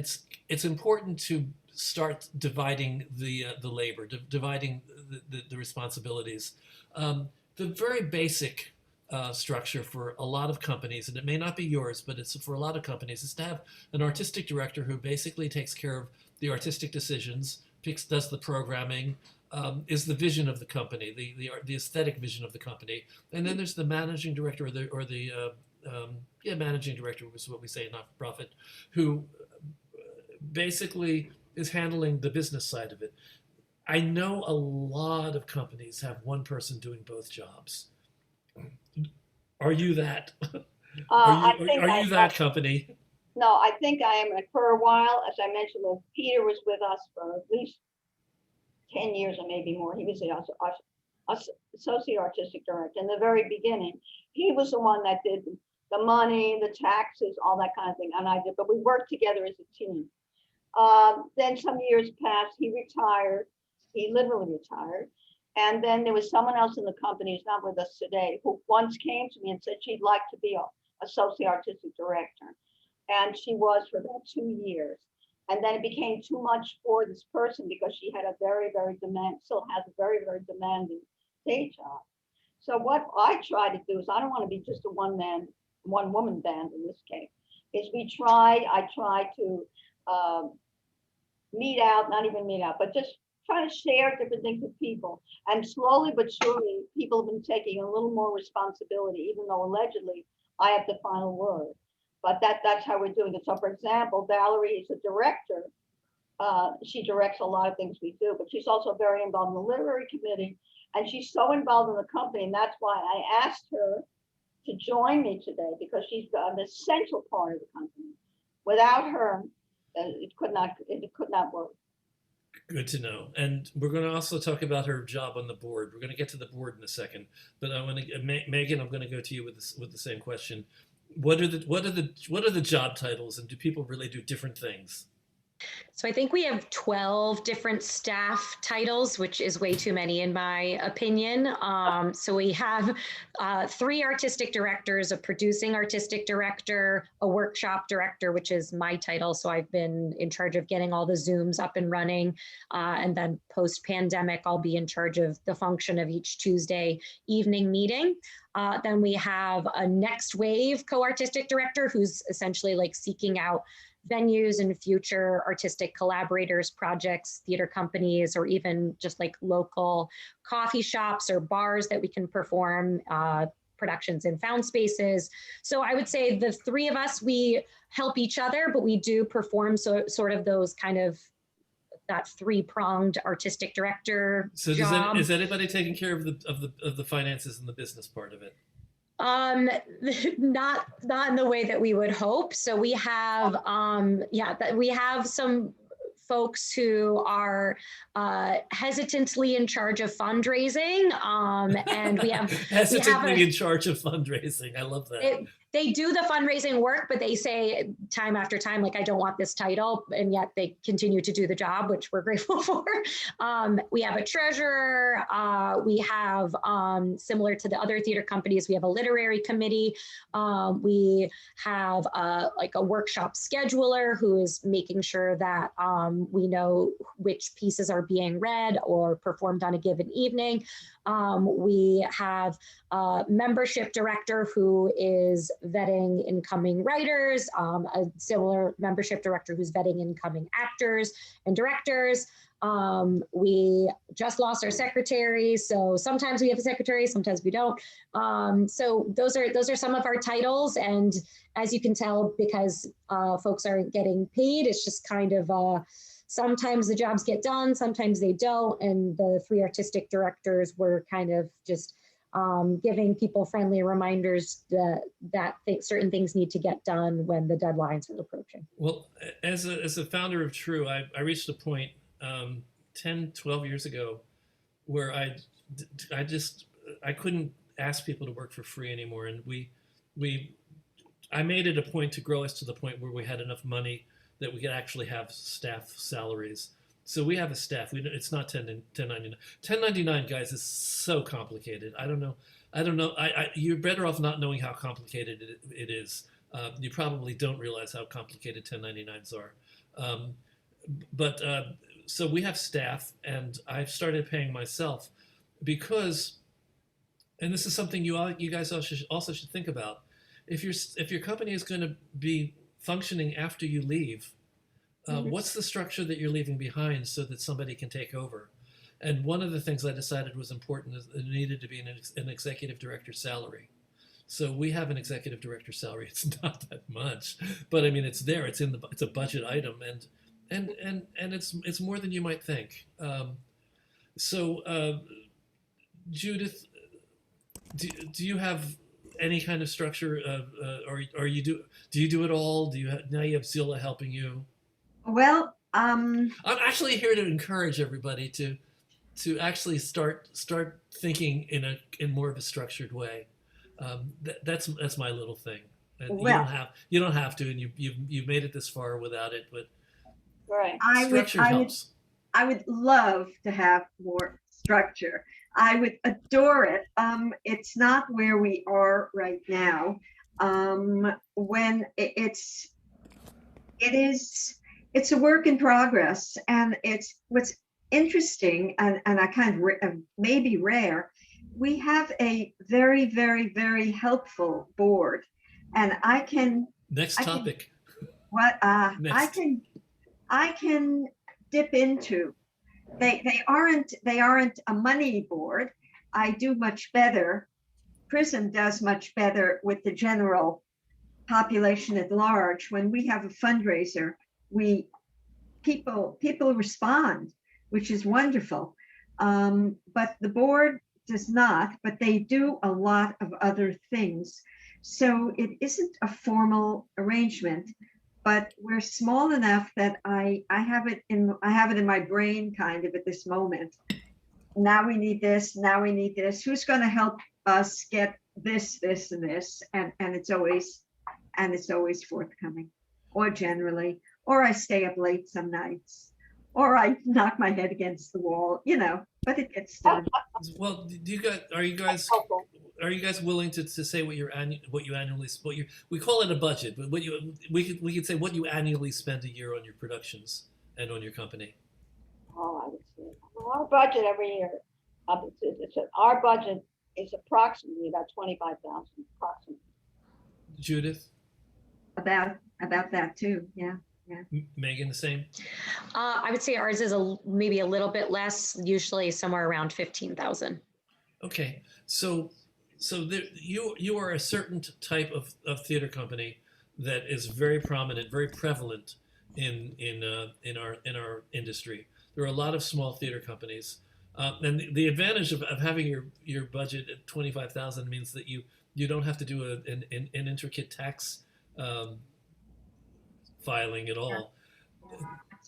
it's important to start dividing the labor, dividing the responsibilities. The very basic structure for a lot of companies, and it may not be yours, but it's for a lot of companies, is to have an artistic director who basically takes care of the artistic decisions, does the programming, is the vision of the company, the aesthetic vision of the company, and then there's the managing director or the managing director is what we say in not-for-profit, who basically is handling the business side of it. I know a lot of companies have one person doing both jobs. Are you that? I Are think you that company? No, I think I am. For a while, as I mentioned, Peter was with us for at least 10 years or maybe more. He was the associate artistic director in the very beginning. He was the one that did the money, the taxes, all that kind of thing, and I did. But we worked together as a team. Then some years passed. He retired. He literally retired. And then there was someone else in the company who's not with us today, who once came to me and said she'd like to be an associate artistic director. And she was for about 2 years. And then it became too much for this person because she had a very, very still has a very, very demanding day job. So what I try to do is, I don't want to be just a one woman band in this case, is I try to not even meet out, but just try to share different things with people. And slowly but surely, people have been taking a little more responsibility, even though allegedly I have the final word. But that's how we're doing it. So for example, Valerie is a director. She directs a lot of things we do, but she's also very involved in the literary committee. And she's so involved in the company. And that's why I asked her to join me today, because she's an essential part of the company. Without her, it could not work. Good to know. And we're going to also talk about her job on the board. We're going to get to the board in a second. But I want to, Meghan, I'm going to go to you with the same question. What are the job titles, and do people really do different things? So I think we have 12 different staff titles, which is way too many in my opinion. So we have 3 artistic directors, a producing artistic director, a workshop director, which is my title. So I've been in charge of getting all the Zooms up and running. And then post-pandemic, I'll be in charge of the function of each Tuesday evening meeting. Then we have a next wave co-artistic director who's essentially like seeking out venues and future artistic collaborators, projects, theater companies, or even just like local coffee shops or bars that we can perform productions in found spaces. So I would say the 3 of us, we help each other, but we do perform sort of those kind of that 3-pronged artistic director job. Is anybody taking care of the finances and the business part of it? Not in the way that we would hope. So we have, we have some folks who are hesitantly in charge of fundraising, and we have hesitantly in charge of fundraising. I love that. they do the fundraising work, but they say time after time, like, I don't want this title, and yet they continue to do the job, which we're grateful for. We have a treasurer. We have, similar to the other theater companies, we have a literary committee. We have like a workshop scheduler who is making sure that we know which pieces are being read or performed on a given evening. We have a membership director who is vetting incoming writers, a similar membership director who's vetting incoming actors and directors. We just lost our secretary, so sometimes we have a secretary, sometimes we don't. So those are some of our titles, and as you can tell, because folks aren't getting paid, it's just kind of sometimes the jobs get done, sometimes they don't, and the 3 artistic directors were kind of just giving people friendly reminders that certain things need to get done when the deadlines are approaching. Well, as a founder of TRU, I reached a point 10, 12 years ago where I couldn't ask people to work for free anymore. And I made it a point to grow us to the point where we had enough money that we could actually have staff salaries. So we have a staff. It's not 1099. 1099, guys, is so complicated. I don't know. You're better off not knowing how complicated it is. You probably don't realize how complicated 1099s are. So we have staff, and I've started paying myself because, and this is something you guys also should think about. If your company is going to be functioning after you leave, what's the structure that you're leaving behind so that somebody can take over? And one of the things I decided was important is it needed to be an executive director salary. So we have an executive director salary. It's not that much, but I mean, it's there. It's a budget item, and it's more than you might think. Judith, do you have any kind of structure, or do you do it all? Now you have Zilla helping you? Well, I'm actually here to encourage everybody to actually start thinking in more of a structured way. That's my little thing. And well, you don't have to, and you've made it this far without it, but Right. structure helps. I would love to have more structure. I would adore it. It's not where we are right now. When it's a work in progress, and it's what's interesting and I kind of maybe rare. We have a very, very, very helpful board, and I can. Next topic. Next. I can dip into. They aren't a money board. I do much better. Prism does much better with the general population at large. When we have a fundraiser, people respond, which is wonderful. But the board does not, but they do a lot of other things. So it isn't a formal arrangement, but we're small enough that I have it in my brain kind of at this moment. Now we need this, now we need this. Who's going to help us get this, this, and this? And it's always forthcoming, or generally, or I stay up late some nights, or I knock my head against the wall, but it gets done. Well, are you guys willing to say we call it a budget, but we could say what you annually spend a year on your productions and on your company? Oh, I would say our budget every year. Our budget is approximately about $25,000, approximately. Judith? About that too, yeah. Meghan, the same? I would say ours is maybe a little bit less, usually somewhere around 15,000. Okay, so you are a certain type of theater company that is very prominent, very prevalent in our industry. There are a lot of small theater companies, and the advantage of having your budget at 25,000 means that you don't have to do an intricate tax filing at all.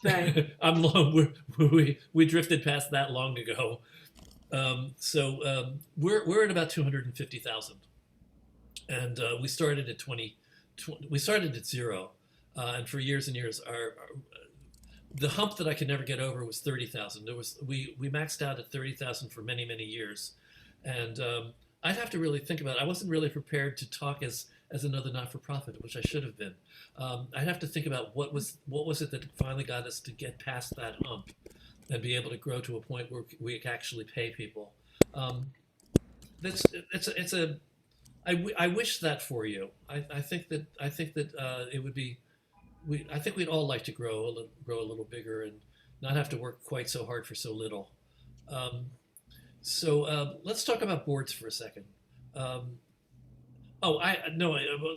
That's right. We drifted past that long ago. We're at about 250,000. and we started at we started at zero, and for years and years, the hump that I could never get over was 30,000. We maxed out at 30,000 for many years, and I'd have to really think about it. I wasn't really prepared to talk as another not-for-profit, which I should have been. I'd have to think about what was it that finally got us to get past that hump and be able to grow to a point where we could actually pay people. I wish that for you. I think that it would be. I think we'd all like to grow a little bigger and not have to work quite so hard for so little. Let's talk about boards for a second.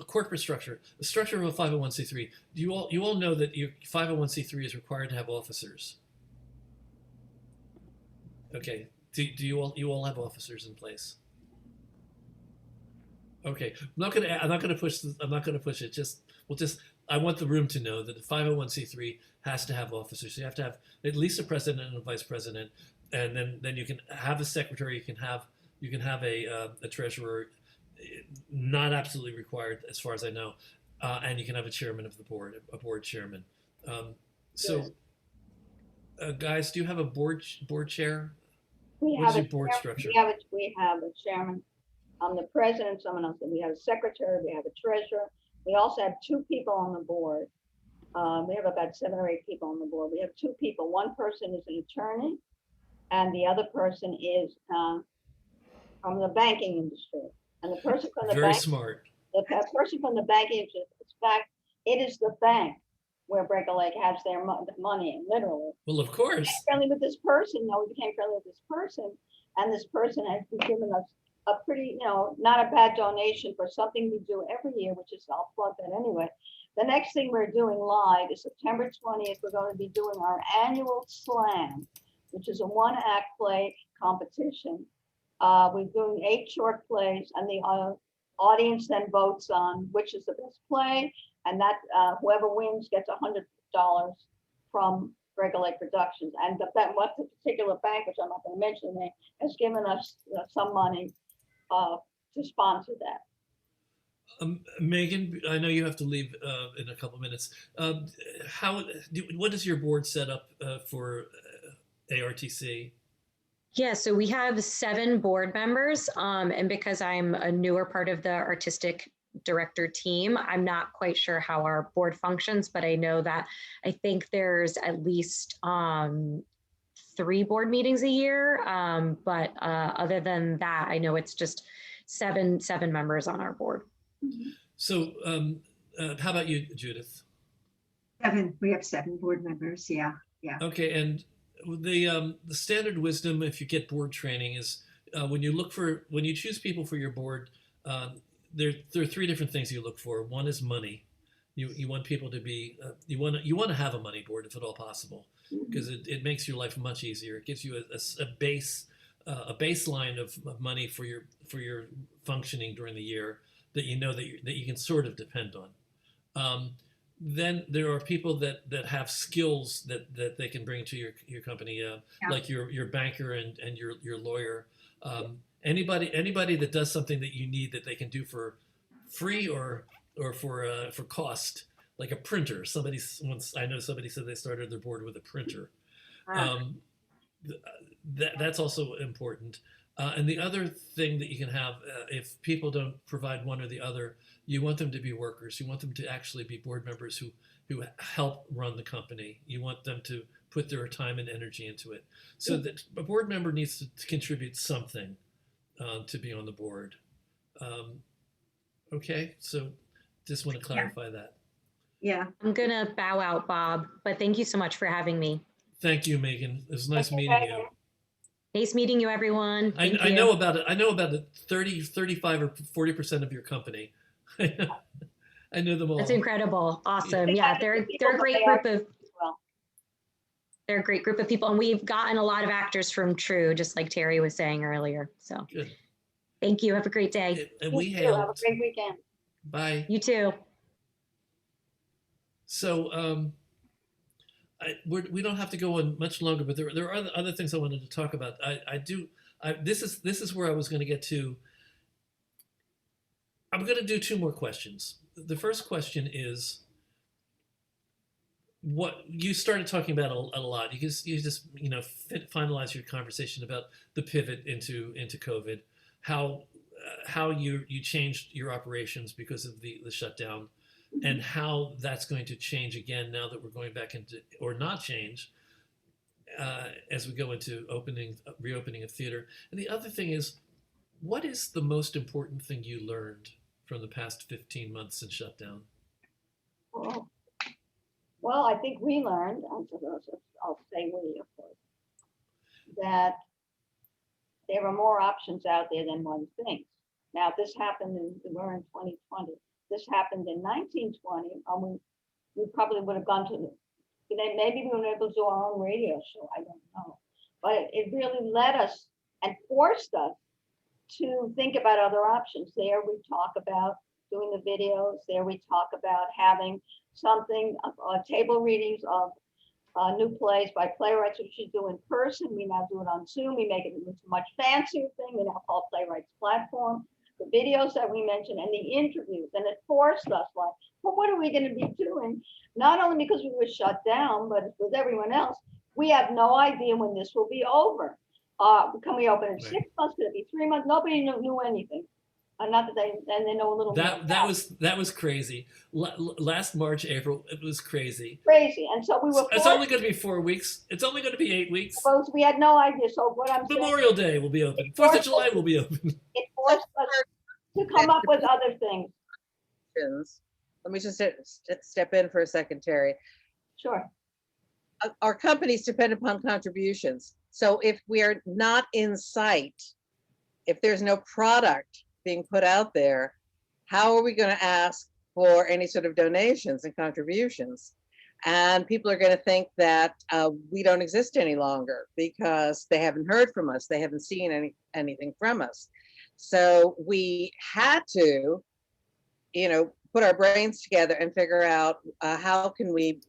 Corporate structure. The structure of a 501c3. You all know that your 501c3 is required to have officers. Okay. Do you all have officers in place? Okay. I'm not gonna push it. I want the room to know that the 501c3 has to have officers. So you have to have at least a president and a vice president, and then you can have a secretary. You can have a treasurer, not absolutely required as far as I know, and you can have a chairman of the board, a board chairman. Guys, do you have a board chair? What is your board structure? We have a chairman. I'm the president. Someone else. We have a secretary. We have a treasurer. We also have 2 people on the board. We have about 7 or 8 people on the board. We have 2 people. One person is an attorney, and the other person is from the banking industry. And the person from the Very smart. The person from the banking industry, in fact, it is the bank where Break a Leg has their money, literally. Well, of course. We became friendly with this person. No, we became friendly with this person, and this person has given us a pretty, not a bad donation for something we do every year, which is, I'll plug that anyway. The next thing we're doing live is September 20th. We're going to be doing our annual slam, which is a 1-act play competition. We're doing 8 short plays, and the audience then votes on which is the best play, and that whoever wins gets $100 from Break a Leg Productions. And what the particular bank, which I'm not going to mention the name, has given us some money to sponsor that. Meghan, I know you have to leave in a couple minutes. What is your board set up for ARTC? Yeah, so we have 7 board members, and because I'm a newer part of the artistic director team, I'm not quite sure how our board functions, but I know that I think there's at least 3 board meetings a year. But other than that, I know it's just seven members on our board. So how about you, Judith? 7. We have 7 board members. Yeah. Okay, and the standard wisdom, if you get board training, is when you choose people for your board, there are 3 different things you look for. One is money. You want people to be you want to have a money board if at all possible, because it makes your life much easier. It gives you a baseline of money for your functioning during the year that you know that you can sort of depend on. Then there are people that have skills that they can bring to your company, like your banker and your lawyer. Anybody that does something that you need that they can do for free or for cost, like a printer. I know somebody said they started their board with a printer. That's also important. And the other thing that you can have, if people don't provide one or the other, you want them to be workers. You want them to actually be board members who help run the company. You want them to put their time and energy into it. So that a board member needs to contribute something to be on the board. Okay, so just want to clarify that. Yeah. I'm gonna bow out, Bob, but thank you so much for having me. Thank you, Meghan. It was nice meeting you. Nice meeting you, everyone. I know about it. I know about the 30, 35, or 40% of your company. I know them all. That's incredible. Awesome. Yeah, they're a great group of they're a great group of people, and we've gotten a lot of actors from TRU, just like Teri was saying earlier. So Good. Thank you. Have a great day. And we Have a helped. great weekend. Bye. You too. So we don't have to go on much longer, but there are other things I wanted to talk about. This is where I was going to get to. I'm going to do two more questions. The first question is, what you started talking about a lot. You just finalize your conversation about the pivot into COVID, how you changed your operations because of the shutdown, and how that's going to change again now that we're going back into, or not change, as we go into reopening of theater. And the other thing is, what is the most important thing you learned from the past 15 months in shutdown? Well, I think we learned, I'll say we, of course, that there are more options out there than one thinks. Now, this happened we're in 2020. This happened in 1920. We probably would have gone to, maybe we would have been able to do our own radio show. I don't know. But it really led us and forced us to think about other options. There we talk about doing the videos. There we talk about having something, table readings of new plays by playwrights, which we do in person. We now do it on Zoom. We make it into a much fancier thing. We now call it Playwrights Platform. The videos that we mentioned and the interviews, and it forced us like, well, what are we going to be doing? Not only because we were shut down, but with everyone else, we have no idea when this will be over. Can we open in 6 months? Could it be 3 months? Nobody knew anything. Not that they know a little that was crazy. Last March, April, it was crazy. Crazy, and so we were. It's only going to be 4 weeks. It's only going to be 8 weeks. Suppose we had no idea. So what I'm Memorial Day will be open. 4th of July will be open. It forced us to come up with other things. Let me just step in for a second, Teri. Sure. Our companies depend upon contributions. So if we are not in sight, if there's no product being put out there, how are we going to ask for any sort of donations and contributions? And people are going to think that we don't exist any longer because they haven't heard from us. They haven't seen anything from us. So we had to, put our brains together and figure out how can we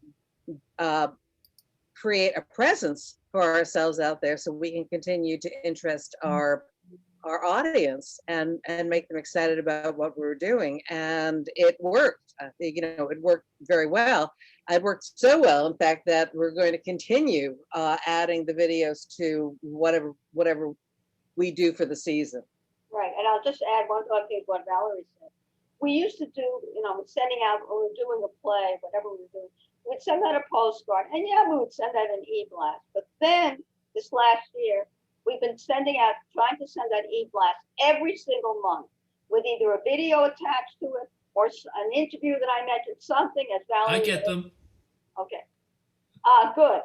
create a presence for ourselves out there so we can continue to interest our audience and make them excited about what we were doing. And it worked. It worked very well. It worked so well, in fact, that we're going to continue adding the videos to whatever we do for the season. Right, and I'll just add one thing to what Valerie said. We used to do, sending out, when we were doing a play, whatever we were doing, we'd send out a postcard, and we would send out an e-blast. But then, this last year, we've been trying to send out e-blast every single month with either a video attached to it or an interview that I mentioned, something as Valerie. I get them. Okay. Good.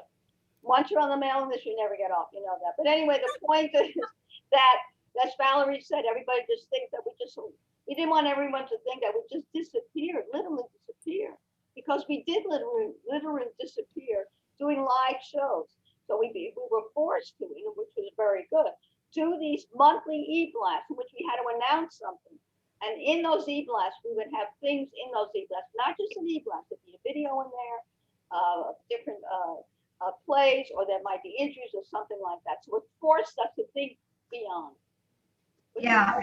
Once you're on the mailing list, you never get off. You know that. But anyway, the point is that, as Valerie said, everybody just thinks that we didn't want everyone to think that we just disappeared, literally disappeared, because we did literally disappear doing live shows. So we were forced to, which was very good, do these monthly e-blasts in which we had to announce something. And in those e-blasts, we would have things in those e-blasts, not just an e-blast, there'd be a video in there, different plays, or there might be interviews or something like that. So it forced us to think beyond. Yeah,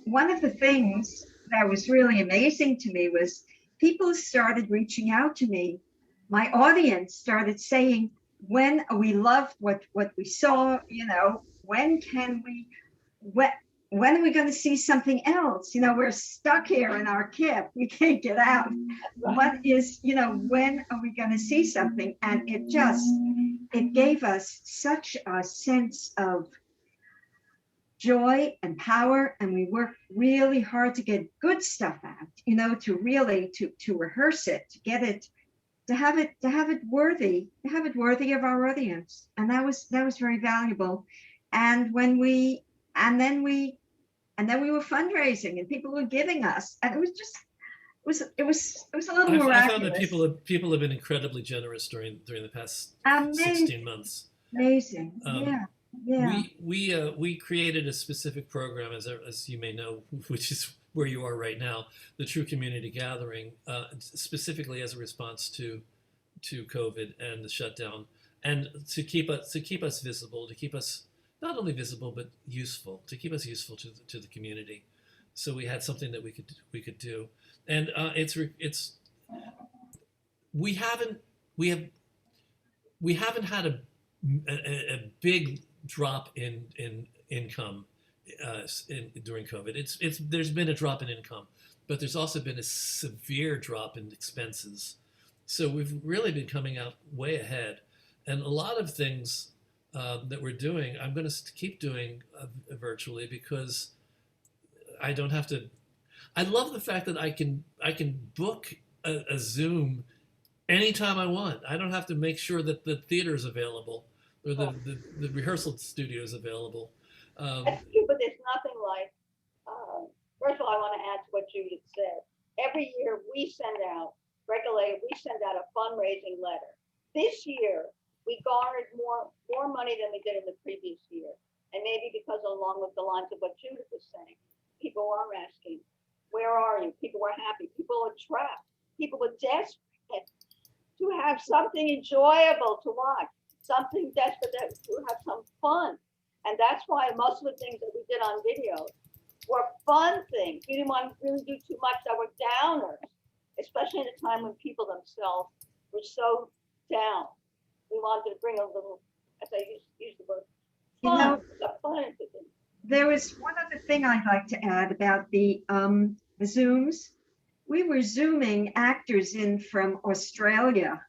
one of the things that was really amazing to me was people started reaching out to me. My audience started saying, when we loved what we saw, when are we going to see something else? We're stuck here in our camp. We can't get out. What is, when are we going to see something? And it gave us such a sense of joy and power, and we worked really hard to get good stuff out, to really to rehearse it, to get it, to have it worthy of our audience. And that was very valuable. And then we were fundraising, and people were giving us, and it was a little miraculous. I found that people have been incredibly generous during the past 16 months. Amazing. Yeah. We created a specific program, as you may know, which is where you are right now, the TRU Community Gathering, specifically as a response to COVID and the shutdown, and to keep us visible, to keep us not only visible but useful, to keep us useful to the community. So we had something that we could do, and we haven't had a big drop in income during COVID. There's been a drop in income, but there's also been a severe drop in expenses. So we've really been coming out way ahead, and a lot of things that we're doing, I'm going to keep doing virtually because I don't have to. I love the fact that I can book a Zoom anytime I want. I don't have to make sure that the theater is available or the rehearsal studio is available. That's true, but there's nothing like, first of all, I want to add to what Judith said. Every year we send out a fundraising letter. This year, we garnered more money than we did in the previous year. And maybe because along with the lines of what Judith was saying, people are asking, where are you? People were happy. People are trapped. People were desperate to have something enjoyable to watch, something desperate to have some fun. And that's why most of the things that we did on video were fun things. We didn't want to really do too much that were downers, especially in a time when people themselves were so down. We wanted to bring a little, as I use the word, fun, fun into things. There was one other thing I'd like to add about the Zooms. We were Zooming actors in from Australia,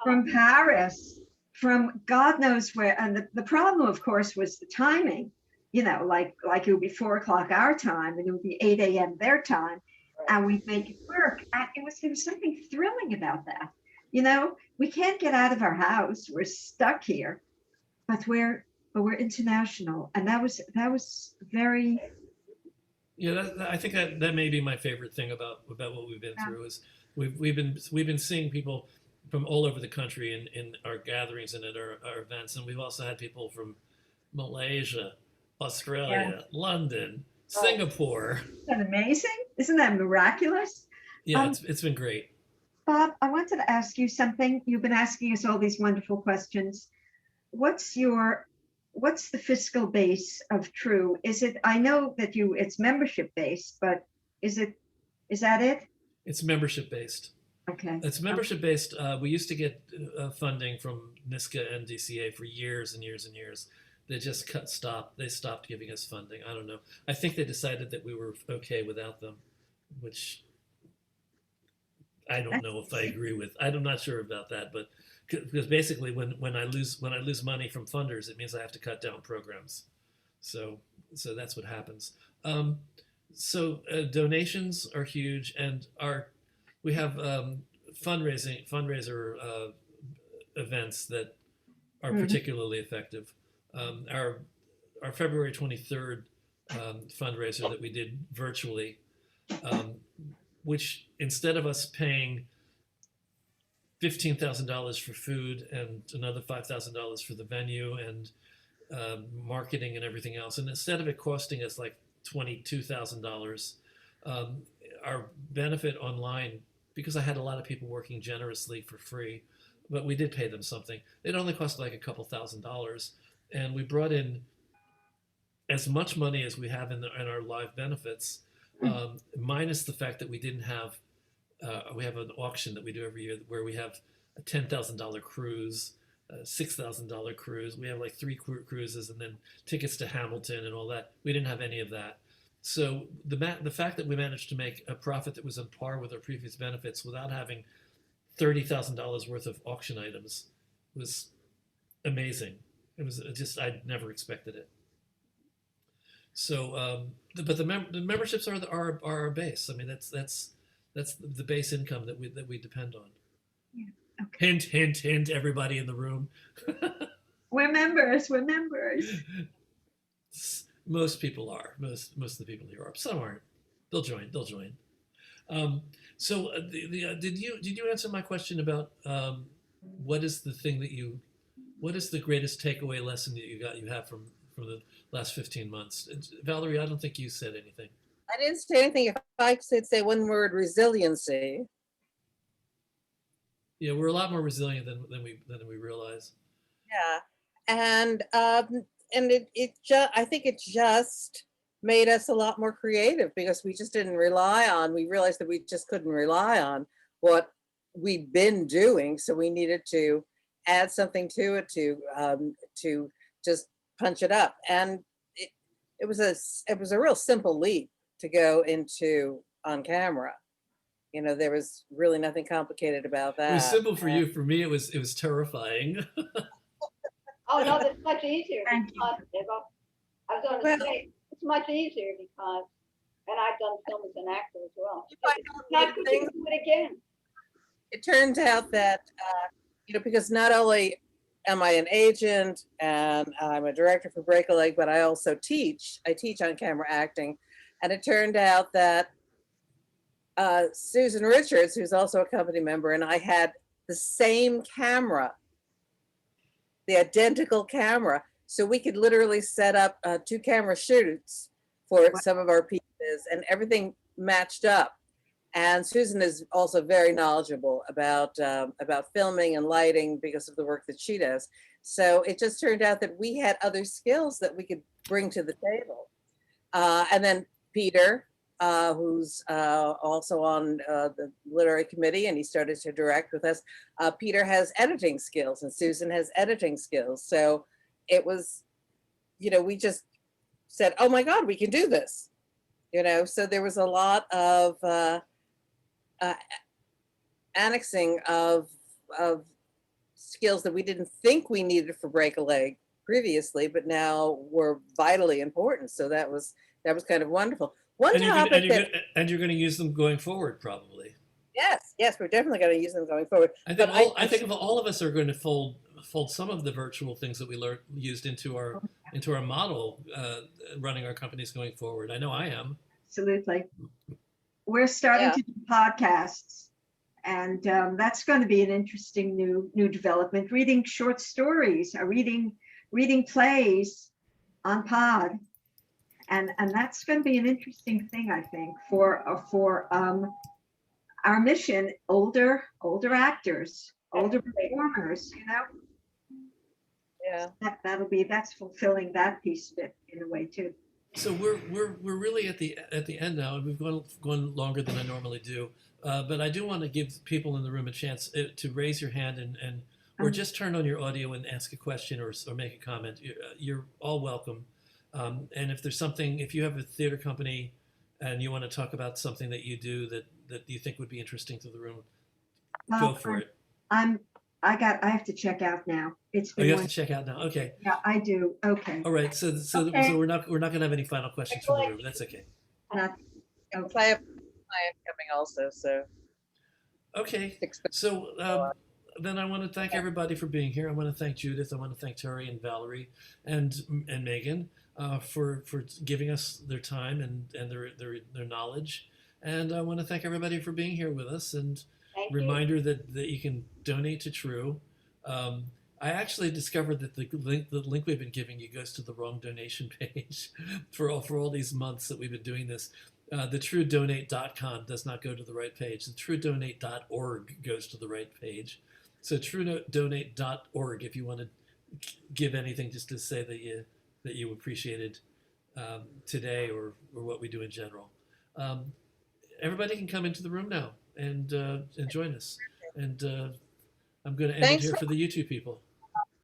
from Paris, from God knows where. And the problem, of course, was the timing. You know, like it would be 4 o'clock our time and it would be 8 a.m. their time. And we'd make it work. And there was something thrilling about that. You know, we can't get out of our house. We're stuck here, but we're international. And that was very. Yeah, I think that may be my favorite thing about what we've been through is we've been seeing people from all over the country in our gatherings and at our events, and we've also had people from Malaysia, Australia, London, Singapore. Isn't that amazing? Isn't that miraculous? Yeah, it's been great. Bob, I wanted to ask you something. You've been asking us all these wonderful questions. What's the fiscal base of TRU? Is it, I know that it's membership based, but is that it? It's membership based. Okay. It's membership based. We used to get funding from NISCA and DCA for years and years and years. They just they stopped giving us funding. I don't know. I think they decided that we were okay without them, which I don't know if I agree with. I'm not sure about that, but because basically when I lose money from funders, it means I have to cut down programs. So that's what happens. Donations are huge, and we have fundraiser events that are particularly effective. Our February 23rd fundraiser that we did virtually, which instead of us paying $15,000 for food and another $5,000 for the venue and marketing and everything else, and instead of it costing us like $22,000, our benefit online, because I had a lot of people working generously for free, but we did pay them something. It only cost like a couple $1,000s, and we brought in as much money as we have in our live benefits, minus the fact that we didn't have. We have an auction that we do every year where we have a $10,000 cruise, a $6,000 cruise. We have like 3 cruises and then tickets to Hamilton and all that. We didn't have any of that. So the fact that we managed to make a profit that was on par with our previous benefits without having $30,000 worth of auction items was amazing. It was just, I'd never expected it. So, but the memberships are our base. I mean, that's the base income that we depend on. Yeah. Okay. Hint, hint, hint, everybody in the room. We're members. Most people are. Most of the people here are. Some aren't. They'll join. Did you answer my question about what is the greatest takeaway lesson that you have from the last 15 months? Valerie, I don't think you said anything. I didn't say anything. If I could say one word, resiliency. Yeah, we're a lot more resilient than we realize. Yeah, and I think it just made us a lot more creative because we just didn't rely on, we realized that we just couldn't rely on what we'd been doing. So we needed to add something to it to just punch it up. And it was a real simple leap to go into on camera. You know, there was really nothing complicated about that. It was simple for you. For me, it was terrifying. Oh, no, that's much easier Thank you. because I was going to say, it's much easier because, and I've done film as an actor as well. You find out Not new because you things. can do it again. It turns out that, you know, because not only am I an agent and I'm a director for Break a Leg, but I also teach. I teach on camera acting. And it turned out that Susan Richards, who's also a company member, and I had the same camera, the identical camera. So we could literally set up 2 camera shoots for some of our pieces and everything matched up. And Susan is also very knowledgeable about filming and lighting because of the work that she does. So it just turned out that we had other skills that we could bring to the table. And then Peter, who's also on the literary committee, and he started to direct with us. Peter has editing skills and Susan has editing skills. So it was, you know, we just said, oh my God, we can do this. You know, so there was a lot of annexing of skills that we didn't think we needed for Break a Leg previously, but now were vitally important. So that was kind of wonderful. One topic And you're going to use them going forward, probably. Yes, we're definitely going to use them going forward. I think But I think all of us are going to fold some of the virtual things that we used into our model running our companies going forward. I know I am. Absolutely. We're starting to do podcasts, and that's going to be an interesting new development. Reading short stories, reading plays on pod, and that's going to be an interesting thing, I think, for our mission. Older actors, older performers, you know. Yeah. That's fulfilling that piece of it in a way too. So we're really at the end now, and we've gone longer than I normally do. But I do want to give people in the room a chance to raise your hand and or just turn on your audio and ask a question or make a comment. You're all welcome. And if there's something, if you have a theater company and you want to talk about something that you do that you think would be interesting to the room, go for it. I have to check out now. It's Oh, been you have to check out now. Okay. Yeah, I do. Okay. All right. So Okay. so we're not going to have any final questions from the room. That's okay. Not, Because I have a client coming also, so. Okay. So then I want to thank everybody for being here. I want to thank Judith. I want to thank Teri and Valerie and Meghan for giving us their time and their knowledge. And I want to thank everybody for being here with us. And Thank you. reminder that you can donate to TRU. I actually discovered that the link we've been giving you goes to the wrong donation page for all these months that we've been doing this. The TRUDonate.com does not go to the right page. The TRUDonate.org goes to the right page. So TRUDonate.org if you want to give anything, just to say that you appreciated today or what we do in general. Everybody can come into the room now and join us. And I'm going to end it here for the YouTube people.